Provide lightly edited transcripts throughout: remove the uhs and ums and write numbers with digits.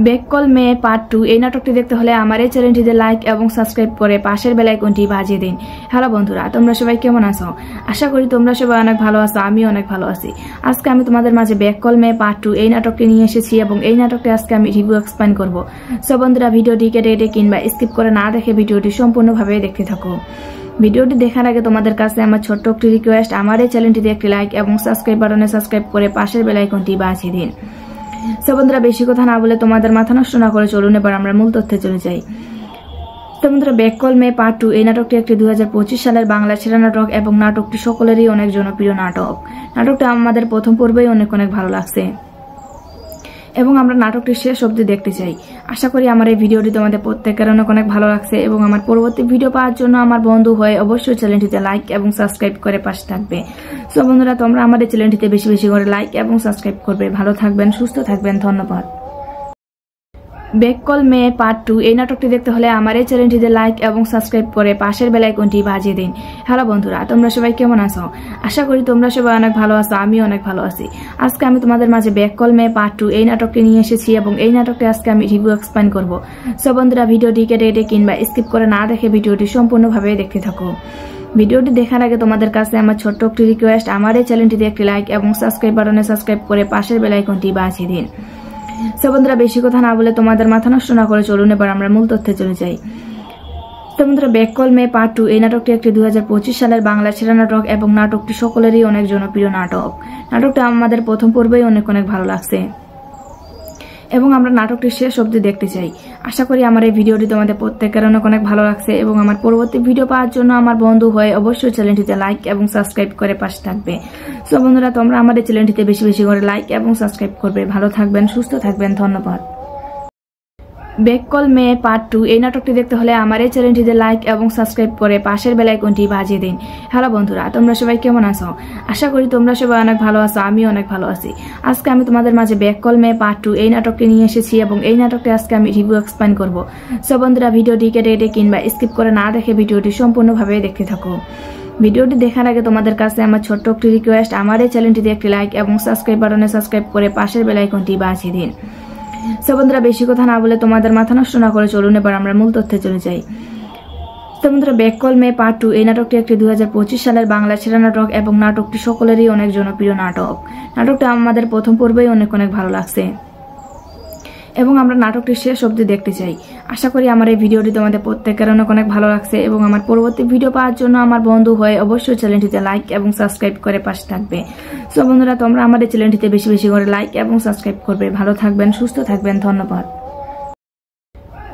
বেককল মেয়ে পার্ট 2 এই নাটকটি দেখতে হলে আমার এই চ্যানেলটিতে লাইক এবং সাবস্ক্রাইব করে পাশের বেল আইকনটি বাজিয়ে দিন। হ্যালো বন্ধুরা, তোমরা সবাই কেমন আছো? আশা করি তোমরা সবাই অনেক ভালো আছো, আমিও অনেক ভালো আছি। আজকে আমি তোমাদের মাঝে বেককল মেয়ে পার্ট 2 এই নাটকটি নিয়ে এসেছি এবং এই নাটকটি আজকে আমি রিভিউ এক্সপ্লেইন করব। সো বন্ধুরা, ভিডিওটি কেটে কিংবা স্কিপ করে না দেখে ভিডিওটি সম্পূর্ণভাবে দেখতে থাকো। ভিডিওটি দেখার আগে তোমাদের কাছে আমার ছোট্ট একটি রিকোয়েস্ট, আমার এই চ্যানেলটিতে একটি লাইক এবং সাবস্ক্রাইব বাটনে সাবস্ক্রাইব করে পাশের বেল আইকনটি বাজিয়ে দিন। সো বন্ধুরা, বেশি কথা না বলে তোমাদের মাথা নষ্ট না করে চলুন এবার আমরা মূল তথ্যে চলে যাই। তো বন্ধুরা, বেককল মেয়ে পার্ট 2 এই নাটকটি একটি 2025 সালের বাংলা সেরা নাটক এবং নাটকটি সকলেরই অনেক জনপ্রিয় নাটক। নাটকটা আমাদের প্রথম পর্বেই অনেক ভালো লাগছে এবং আমরা নাটকটি শেষ অবধি দেখতে চাই। আশা করি আমার এই ভিডিওটি তোমাদের প্রত্যেকের অনেক ভালো লাগছে এবং আমার পরবর্তী ভিডিও পাওয়ার জন্য আমার বন্ধু হয়ে অবশ্যই চ্যানেলটিতে লাইক এবং সাবস্ক্রাইব করে পাশে থাকবে। সো বন্ধুরা, তোমরা আমাদের চ্যানেলটিতে বেশি করে লাইক এবং সাবস্ক্রাইব করবে। ভালো থাকবেন, সুস্থ থাকবেন, ধন্যবাদ। বেককল মেয়ে পার্ট 2 এই নাটকটি দেখতে হলে আমার এই চ্যানেলটিতে লাইক এবং সাবস্ক্রাইব করে পাশের বেল আইকনটি বাজিয়ে দিন। হ্যালো বন্ধুরা, তোমরা সবাই কেমন আছো? আশা করি তোমরা সবাই অনেক ভালো আছো, আমিও অনেক ভালো আছি। আজকে আমি তোমাদের মাঝে বেককল মেয়ে পার্ট 2 এই নাটকটি নিয়ে এসেছি এবং এই নাটকটি আজকে আমি রিভিউ এক্সপ্লেইন করব। সো বন্ধুরা, ভিডিওটি কেটে কিংবা স্কিপ করে না দেখে ভিডিওটি সম্পূর্ণভাবে দেখতে থাকো। ভিডিওটি দেখার আগে তোমাদের কাছে আমার ছোট্ট একটি রিকোয়েস্ট, আমার এই চ্যানেলটিতে একটি লাইক এবং সাবস্ক্রাইব বাটনে সাবস্ক্রাইব করে পাশের বেল আইকনটি বাজিয়ে দিন। সো বন্ধুরা, বেশি কথা না বলে তোমাদের মাথা নষ্ট না করে চলুন এবার আমরা মূল তথ্যে চলে যাই। তো বন্ধুরা, বেককল মেয়ে পার্ট 2 এই নাটকটি একটি 2025 সালের বাংলা সেরা নাটক এবং নাটকটি সকলেরই অনেক জনপ্রিয় নাটক। নাটকটা আমাদের প্রথম পর্বেই অনেক ভালো লাগছে এবং আমরা নাটকটি শেষ অবধি দেখতে চাই। আশা করি আমার এই ভিডিওটি তোমাদের প্রত্যেকের অনেক ভালো লাগছে এবং আমার পরবর্তী ভিডিও পাওয়ার জন্য আমার বন্ধু হয়ে অবশ্যই চ্যানেলটিতে লাইক এবং সাবস্ক্রাইব করে পাশে থাকবে। সো বন্ধুরা, তোমরা আমাদের চ্যানেলটিতে বেশি করে লাইক এবং সাবস্ক্রাইব করবে। ভালো থাকবেন, সুস্থ থাকবেন, ধন্যবাদ। বেককল মেয়ে পার্ট 2 এই নাটকটি দেখতে হলে আমার এই চ্যানেলটিতে লাইক এবং সাবস্ক্রাইব করে পাশের বেল আইকনটি বাজিয়ে দিন। হ্যালো বন্ধুরা, তোমরা সবাই কেমন আছো? আশা করি তোমরা সবাই অনেক ভালো আছো, আমিও অনেক ভালো আছি। আজকে আমি তোমাদের মাঝে বেককল মেয়ে পার্ট 2 এই নাটকটি নিয়ে এসেছি এবং এই নাটকটি আজকে আমি রিভিউ এক্সপ্লেইন করব। সো বন্ধুরা, ভিডিওটি কেটে কিংবা স্কিপ করে না দেখে ভিডিওটি সম্পূর্ণভাবে দেখতে থাকো। ভিডিওটি দেখার আগে তোমাদের কাছে আমার ছোট্ট একটি রিকোয়েস্ট, আমার এই চ্যানেলটিতে একটি লাইক এবং সাবস্ক্রাইব বাটনে সাবস্ক্রাইব করে পাশের বেল আইকনটি বাজিয়ে দিন। সো বন্ধুরা, বেশি কথা না বলে তোমাদের মাথা নষ্ট না করে চলুন এবার আমরা মূল তথ্যে চলে যাই। তো বন্ধুরা, বেককল মেয়ে পার্ট 2 এই নাটকটি একটি 2025 সালের বাংলা সেরা নাটক এবং নাটকটি সকলেরই অনেক জনপ্রিয় নাটক। নাটকটা আমাদের প্রথম পর্বেই অনেক ভালো লাগছে এবং আমরা নাটকটি শেষ অবধি দেখতে চাই। আশা করি আমার এই ভিডিওটি তোমাদের প্রত্যেকের অনেক ভালো লাগছে এবং আমার পরবর্তী ভিডিও পাওয়ার জন্য আমার বন্ধু হয়ে অবশ্যই চ্যানেলটিতে লাইক এবং সাবস্ক্রাইব করে পাশে থাকবে। সো বন্ধুরা, তোমরা আমাদের চ্যানেলটিতে বেশি করে লাইক এবং সাবস্ক্রাইব করবে। ভালো থাকবেন, সুস্থ থাকবেন, ধন্যবাদ।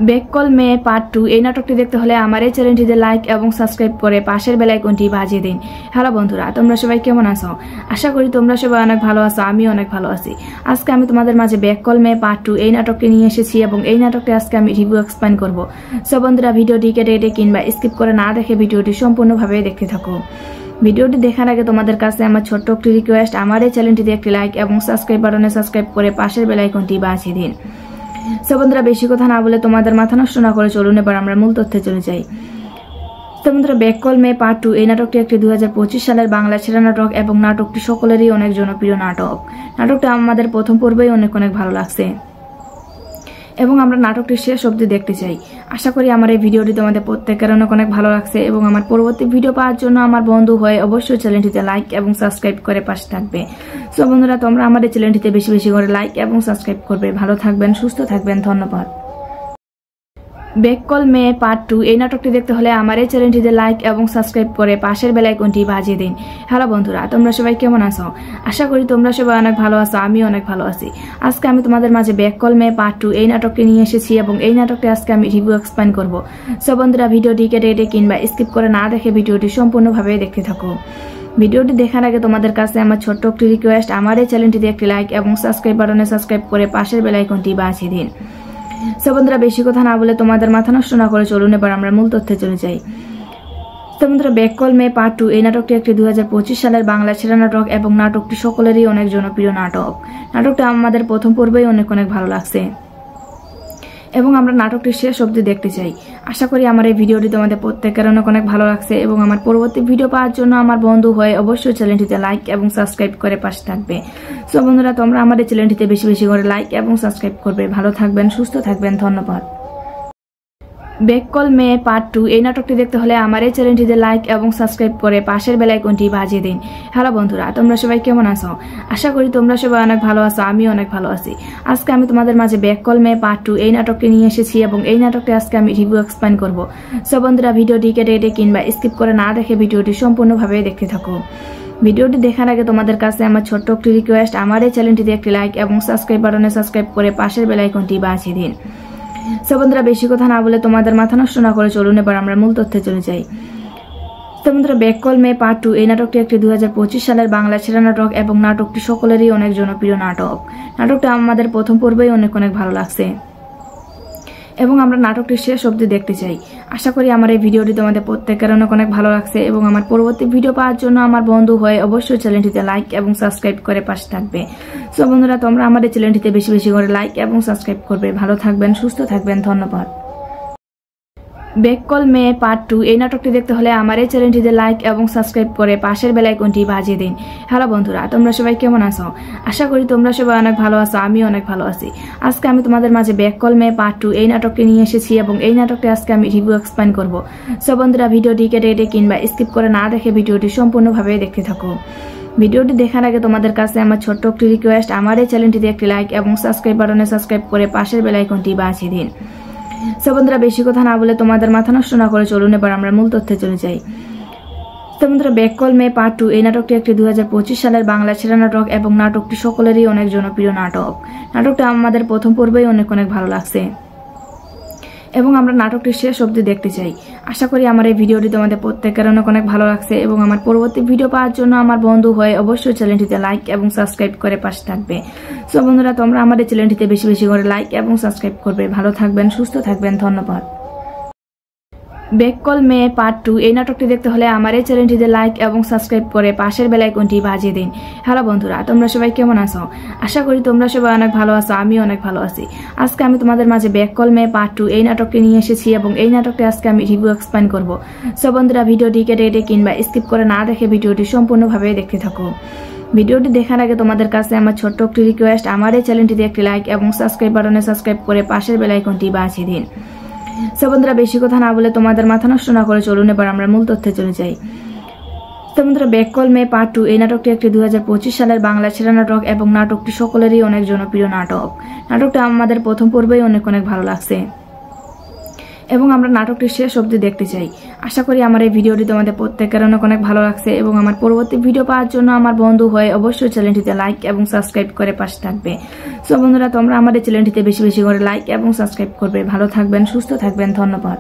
বেককল মেয়ে পার্ট 2 এই নাটকটি দেখতে হলে আমার এই চ্যানেলটিতে লাইক এবং সাবস্ক্রাইব করে পাশের বেল আইকনটি বাজিয়ে দিন। হ্যালো বন্ধুরা, তোমরা সবাই কেমন আছো? আশা করি তোমরা সবাই অনেক ভালো আছো, আমিও অনেক ভালো আছি। আজকে আমি তোমাদের মাঝে বেককল মেয়ে পার্ট 2 এই নাটকটি নিয়ে এসেছি এবং এই নাটকটি আজকে আমি রিভিউ এক্সপ্লেইন করব। সো বন্ধুরা, ভিডিওটি কেটে কিংবা স্কিপ করে না দেখে ভিডিওটি সম্পূর্ণভাবে দেখতে থাকো। ভিডিওটি দেখার আগে তোমাদের কাছে আমার ছোট্ট একটি রিকোয়েস্ট, আমার এই চ্যানেলটিতে একটি লাইক এবং সাবস্ক্রাইব বাটনে সাবস্ক্রাইব করে পাশের বেল আইকনটি বাজিয়ে দিন। সো বন্ধুরা, বেশি কথা না বলে তোমাদের মাথা নষ্ট না করে চলুন এবার আমরা মূল তথ্যে চলে যাই। তো বন্ধুরা, বেককল মেয়ে পার্ট 2 এই নাটকটি একটি 2025 সালের বাংলা সেরা নাটক এবং নাটকটি সকলেরই অনেক জনপ্রিয় নাটক। নাটকটা আমাদের প্রথম পর্বেই অনেক ভালো লাগছে এবং আমরা নাটকটি শেষ অবধি দেখতে চাই। আশা করি আমার এই ভিডিওটি তোমাদের প্রত্যেকের অনেক ভালো লাগছে এবং আমার পরবর্তী ভিডিও পাওয়ার জন্য আমার বন্ধু হয়ে অবশ্যই চ্যানেলটিতে লাইক এবং সাবস্ক্রাইব করে পাশে থাকবে। সো বন্ধুরা, তোমরা আমাদের চ্যানেলটিতে বেশি করে লাইক এবং সাবস্ক্রাইব করবে। ভালো থাকবেন, সুস্থ থাকবেন, ধন্যবাদ। বেককল মেয়ে পার্ট 2 এই নাটকটি দেখতে হলে আমার এই চ্যানেলটিতে লাইক এবং সাবস্ক্রাইব করে পাশের বেল আইকনটি বাজিয়ে দিন। হ্যালো বন্ধুরা, তোমরা সবাই কেমন আছো? আশা করি তোমরা সবাই অনেক ভালো আছো, আমিও অনেক ভালো আছি। আজকে আমি তোমাদের মাঝে বেককল মেয়ে পার্ট 2 এই নাটকটি নিয়ে এসেছি এবং এই নাটকটি আজকে আমি রিভিউ এক্সপ্লেইন করব। সো বন্ধুরা, ভিডিওটি কেটে কিংবা স্কিপ করে না দেখে ভিডিওটি সম্পূর্ণভাবে দেখতে থাকো। ভিডিওটি দেখার আগে তোমাদের কাছে আমার ছোট্ট একটি রিকোয়েস্ট, আমার এই চ্যানেলটিতে একটি লাইক এবং সাবস্ক্রাইব বাটনে সাবস্ক্রাইব করে পাশের বেল আইকনটি বাজিয়ে দিন। সো বন্ধুরা, বেশি কথা না বলে তোমাদের মাথা নষ্ট না করে চলুন এবার আমরা মূল তথ্যে চলে যাই। তো বন্ধুরা, বেককল মেয়ে পার্ট 2 এই নাটকটি একটি 2025 সালের বাংলা সেরা নাটক এবং নাটকটি সকলেরই অনেক জনপ্রিয় নাটক। নাটকটা আমাদের প্রথম পর্বেই অনেক ভালো লাগছে এবং আমরা নাটকটির শেষ অবধি দেখতে চাই। আশা করি আমার এই ভিডিওটি তোমাদের প্রত্যেকের অনেক ভালো লাগছে এবং আমার পরবর্তী ভিডিও পাওয়ার জন্য আমার বন্ধু হয়ে অবশ্যই চ্যানেলটিতে লাইক এবং সাবস্ক্রাইব করে পাশে থাকবে। সো বন্ধুরা, তোমরা আমাদের চ্যানেলটিতে বেশি বেশি করে লাইক এবং সাবস্ক্রাইব করবে। ভালো থাকবেন, সুস্থ থাকবেন, ধন্যবাদ। ব্যাক কল মেয়ে পার্ট 2 এই নাটকটি দেখতে হলে আমার এই চ্যানেলটিতে লাইক এবং সাবস্ক্রাইব করে পাশের বেল আইকনটি বাজিয়ে দিন। হ্যালো বন্ধুরা, তোমরা সবাই কেমন আছো? আশা করি তোমরা সবাই অনেক ভালো আছো, আমিও অনেক ভালো আছি। আজকে আমি তোমাদের মাঝে ব্যাক কল মেয়ে পার্ট 2 এই নাটকটি নিয়ে এসেছি এবং এই নাটকটি আজকে আমি রিভিউ এক্সপ্লেইন করব। সো বন্ধুরা, ভিডিওটি কেটে কিংবা স্কিপ করে না দেখে ভিডিওটি সম্পূর্ণভাবে দেখতে থাকো। ভিডিওটি দেখার আগে তোমাদের কাছে আমার ছোট্ট একটি রিকোয়েস্ট, আমার এই চ্যানেলটিতে একটি লাইক এবং সাবস্ক্রাইব বাটনে সাবস্ক্রাইব করে পাশের বেল আইকনটি বাজিয়ে দিন। সো বন্ধুরা, বেশি কথা না বলে তোমাদের মাথা নষ্ট না করে চলুন এবার আমরা মূল তথ্যে চলে যাই। তো বন্ধুরা, ব্যাক কল মেয়ে পার্ট 2 এই নাটকটি একটি 2025 সালের বাংলা ছেড়া নাটক এবং নাটকটি সকলেরই অনেক জনপ্রিয় নাটক। নাটকটা আমাদের প্রথম পর্বেই অনেক ভালো লাগছে এবং আমরা নাটকটির শেষ অবধি দেখতে চাই। আশা করি আমার এই ভিডিওটি তোমাদের প্রত্যেকের অনেক ভালো লাগছে এবং আমার পরবর্তী ভিডিও পাওয়ার জন্য আমার বন্ধু হয়ে অবশ্যই চ্যানেলটিতে লাইক এবং সাবস্ক্রাইব করে পাশে থাকবে। সো বন্ধুরা, তোমরা আমাদের চ্যানেলটিতে বেশি বেশি করে লাইক এবং সাবস্ক্রাইব করবে। ভালো থাকবেন, সুস্থ থাকবেন, ধন্যবাদ। ব্যাক কল মেয়ে পার্ট 2 এই নাটকটি দেখতে হলে আমার এই চ্যানেলটিতে লাইক এবং সাবস্ক্রাইব করে পাশের বেল আইকনটি বাজিয়ে দিন। হ্যালো বন্ধুরা, তোমরা সবাই কেমন আছো? আশা করি তোমরা সবাই অনেক ভালো আছো, আমিও অনেক ভালো আছি। আজকে আমি তোমাদের মাঝে ব্যাক কল মেয়ে পার্ট 2 এই নাটকটি নিয়ে এসেছি এবং এই নাটকটি আজকে আমি রিভিউ এক্সপ্লেইন করব। সো বন্ধুরা, ভিডিওটি কেটে কিংবা স্কিপ করে না দেখে ভিডিওটি সম্পূর্ণভাবে দেখতে থাকো। ভিডিওটি দেখার আগে তোমাদের কাছে আমার ছোট্ট একটি রিকোয়েস্ট, আমার এই চ্যানেলটিতে একটি লাইক এবং সাবস্ক্রাইব বাটনে সাবস্ক্রাইব করে পাশের বেল আইকনটি বাজিয়ে দিন। সো বন্ধুরা, বেশি কথা না বলে তোমাদের মাথা নষ্ট না করে চলুন এবার আমরা মূল তথ্যে চলে যাই। তো বন্ধুরা, ব্যাক কল মেয়ে পার্ট 2 এই নাটকটি একটি 2025 সালের বাংলা ছেড়া নাটক এবং নাটকটি সকলেরই অনেক জনপ্রিয় নাটক। নাটকটা আমাদের প্রথম পর্বেই অনেক ভালো লাগছে এবং আমরা নাটকটির শেষ অবধি দেখতে চাই। আশা করি আমার এই ভিডিওটি তোমাদের প্রত্যেকের অনেক ভালো লাগছে এবং আমার পরবর্তী ভিডিও পাওয়ার জন্য আমার বন্ধু হয়ে অবশ্যই চ্যানেলটিতে লাইক এবং সাবস্ক্রাইব করে পাশে থাকবে। সো বন্ধুরা, তোমরা আমাদের চ্যানেলটিতে বেশি বেশি করে লাইক এবং সাবস্ক্রাইব করবে। ভালো থাকবেন, সুস্থ থাকবেন, ধন্যবাদ। ব্যাক কল মেয়ে পার্ট 2 এই নাটকটি দেখতে হলে আমার এই চ্যানেলটিতে লাইক এবং সাবস্ক্রাইব করে পাশের বেল আইকনটি বাজিয়ে দিন। হ্যালো বন্ধুরা, তোমরা সবাই কেমন আছো? আশা করি তোমরা সবাই অনেক ভালো আছো, আমিও অনেক ভালো আছি। আজকে আমি তোমাদের মাঝে ব্যাক কল মেয়ে পার্ট 2 এই নাটকটি নিয়ে এসেছি এবং এই নাটকটি আজকে আমি রিভিউ এক্সপ্লেইন করব। সো বন্ধুরা, ভিডিওটি কেটে কিংবা স্কিপ করে না দেখে ভিডিওটি সম্পূর্ণভাবে দেখতে থাকো। ভিডিওটি দেখার আগে তোমাদের কাছে আমার ছোট্ট একটি রিকোয়েস্ট, আমার এই চ্যানেলটিতে একটি লাইক এবং সাবস্ক্রাইব বাটনে সাবস্ক্রাইব করে পাশের বেল আইকনটি বাজিয়ে দিন। সো বন্ধুরা, বেশি কথা না বলে তোমাদের মাথা নষ্ট না করে চলুন এবার আমরা মূল তথ্যে চলে যাই। তো বন্ধুরা, ব্যাক কল মেয়ে পার্ট 2 এই নাটকটি একটি 2025 সালের বাংলা ছেড়া নাটক এবং নাটকটি সকলেরই অনেক জনপ্রিয় নাটক। নাটকটা আমাদের প্রথম পর্বেই অনেক ভালো লাগছে এবং আমরা নাটকটির শেষ অবধি দেখতে চাই। আশা করি আমার এই ভিডিওটি তোমাদের প্রত্যেকের অনেক ভালো লাগছে এবং আমার পরবর্তী ভিডিও পাওয়ার জন্য আমার বন্ধু হয়ে অবশ্যই চ্যানেলটিতে লাইক এবং সাবস্ক্রাইব করে পাশে থাকবে। সো বন্ধুরা, তোমরা আমাদের চ্যানেলটিতে বেশি বেশি করে লাইক এবং সাবস্ক্রাইব করবে। ভালো থাকবেন, সুস্থ থাকবেন, ধন্যবাদ।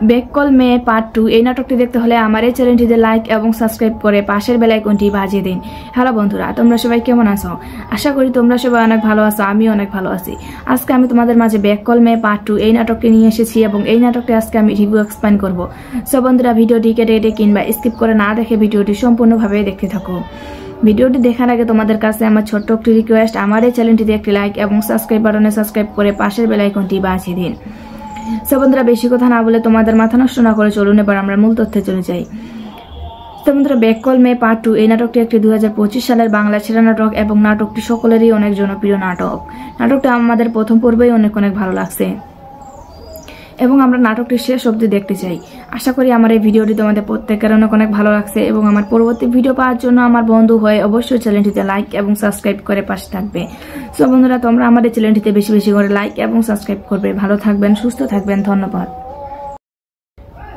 ব্যাক কল মেয়ে পার্ট 2 এই নাটকটি দেখতে হলে আমার এই চ্যানেলটিতে লাইক এবং সাবস্ক্রাইব করে পাশের বেল আইকনটি বাজিয়ে দিন। হ্যালো বন্ধুরা, তোমরা সবাই কেমন আছো? আশা করি তোমরা সবাই অনেক ভালো আছো, আমিও অনেক ভালো আছি। আজকে আমি তোমাদের মাঝে ব্যাক কল মেয়ে পার্ট 2 এই নাটকটি নিয়ে এসেছি এবং এই নাটকটি আজকে আমি রিভিউ এক্সপ্লেইন করব। সো বন্ধুরা, ভিডিওটি কেটে কিংবা স্কিপ করে না দেখে ভিডিওটি সম্পূর্ণভাবে দেখতে থাকো। ভিডিওটি দেখার আগে তোমাদের কাছে আমার ছোট্ট একটি রিকোয়েস্ট, আমার এই চ্যানেলটিতে একটি লাইক এবং সাবস্ক্রাইব বাটনে সাবস্ক্রাইব করে পাশের বেল আইকনটি বাজিয়ে দিন। সো বন্ধুরা, বেশি কথা না বলে তোমাদের মাথা নষ্ট না করে চলুন এবার আমরা মূল তথ্যে চলে যাই। তো বন্ধুরা, ব্যাক কল মেয়ে পার্ট 2 এই নাটকটি একটি 2025 সালের বাংলা ছেড়া নাটক এবং নাটকটি সকলেরই অনেক জনপ্রিয় নাটক। নাটকটা আমাদের প্রথম পর্বেই অনেক ভালো লাগছে এবং আমরা নাটকটির শেষ অবধি দেখতে চাই। আশা করি আমার এই ভিডিওটি তোমাদের প্রত্যেকের অনেক ভালো লাগছে এবং আমার পরবর্তী ভিডিও পাওয়ার জন্য আমার বন্ধু হয়ে অবশ্যই চ্যানেলটিতে লাইক এবং সাবস্ক্রাইব করে পাশে থাকবে। সো বন্ধুরা, তোমরা আমাদের চ্যানেলটিতে বেশি বেশি করে লাইক এবং সাবস্ক্রাইব করবে। ভালো থাকবেন, সুস্থ থাকবেন, ধন্যবাদ।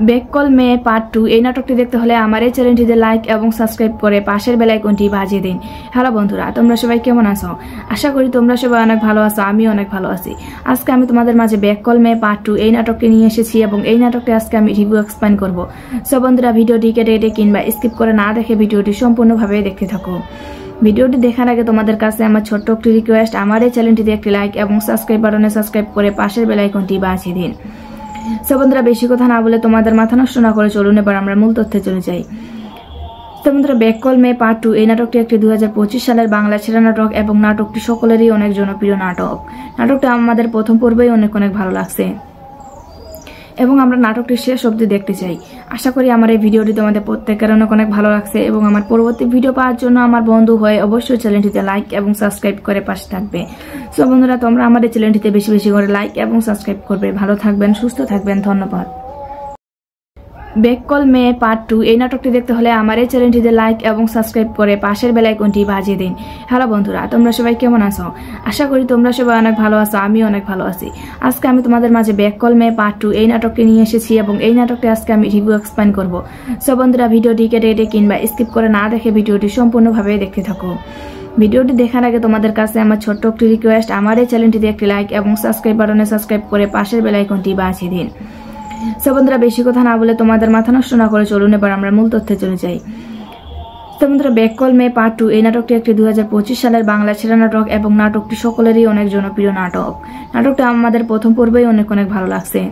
ব্যাক কল মেয়ে পার্ট 2 এই নাটকটি দেখতে হলে আমার এই চ্যানেলটিতে লাইক এবং সাবস্ক্রাইব করে পাশের বেল আইকনটি বাজিয়ে দিন। হ্যালো বন্ধুরা, তোমরা সবাই কেমন আছো? আশা করি তোমরা সবাই অনেক ভালো আছো, আমিও অনেক ভালো আছি। আজকে আমি তোমাদের মাঝে ব্যাক কল মেয়ে পার্ট 2 এই নাটকটি নিয়ে এসেছি এবং এই নাটকটি আজকে আমি রিভিউ এক্সপ্লেইন করব। সো বন্ধুরা, ভিডিওটি কেটে কিংবা স্কিপ করে না দেখে ভিডিওটি সম্পূর্ণভাবে দেখতে থাকো। ভিডিওটি দেখার আগে তোমাদের কাছে আমার ছোট্ট একটি রিকোয়েস্ট, আমার এই চ্যানেলটিতে একটি লাইক এবং সাবস্ক্রাইব বাটনে সাবস্ক্রাইব করে পাশের বেল আইকনটি বাজিয়ে দিন। সো বন্ধুরা, বেশি কথা না বলে তোমাদের মাথা নষ্ট না করে চলুন এবার আমরা মূল তথ্যে চলে যাই। তো বন্ধুরা ব্যাক কল মে পার্ট 2 এই নাটকটি একটি 2025 সালের বাংলা ছেড়া নাটক এবং নাটকটি সকলেরই অনেক জনপ্রিয় নাটক। নাটকটা আমাদের প্রথম পর্বেই অনেক ভালো লাগছে এবং আমরা নাটকটি শেষ অবধি দেখতে চাই। আশা করি আমার এই ভিডিওটি তোমাদের প্রত্যেকের অনেক ভালো লাগছে এবং আমার পরবর্তী ভিডিও পাওয়ার জন্য আমার বন্ধু হয়ে অবশ্যই চ্যানেলটিতে লাইক এবং সাবস্ক্রাইব করে পাশে থাকবে। সো বন্ধুরা তোমরা আমাদের চ্যানেলটিতে বেশি বেশি করে লাইক এবং সাবস্ক্রাইব করবে। ভালো থাকবেন, সুস্থ থাকবেন, ধন্যবাদ। ব্যাক কল মে পার্ট 2 এই নাটকটি দেখতে হলে আমার এই চ্যানেলটিতে লাইক এবং সাবস্ক্রাইব করে পাশের বেল আইকনটি বাজিয়ে দিন। হ্যালো বন্ধুরা, তোমরা সবাই কেমন আছো? আশা করি তোমরা সবাই অনেক ভালো আছো, আমি অনেক ভালো আছি। আজকে আমি তোমাদের মাঝে ব্যাক কল মে পার্ট 2 এই নাটকটি নিয়ে এসেছি এবং এই নাটকটি আজকে আমি রিভিউ এক্সপ্লেইন করব। সো বন্ধুরা ভিডিওটি কেটে কিংবা স্কিপ করে না দেখে ভিডিওটি সম্পূর্ণভাবে দেখতে থাকো। ভিডিওটি দেখার আগে তোমাদের কাছে আমার ছোট্ট একটি রিকোয়েস্ট, আমার এই চ্যানেলটিতে একটি লাইক এবং সাবস্ক্রাইব বাটনে সাবস্ক্রাইব করে পাশের বেল আইকনটি বাজিয়ে দিন। সো বন্ধুরা বেশি কথা না বলে তোমাদের মাথা নষ্ট না করে চলুন এবার আমরা মূল তথ্যে চলে যাই। তো বন্ধুরা ব্যাক কল মে পার্ট 2 এই নাটকটি একটি 2025 সালের বাংলা ছেড়া নাটক এবং নাটকটি সকলেরই অনেক জনপ্রিয় নাটক। নাটকটা আমাদের প্রথম পর্বেই অনেক ভালো লাগছে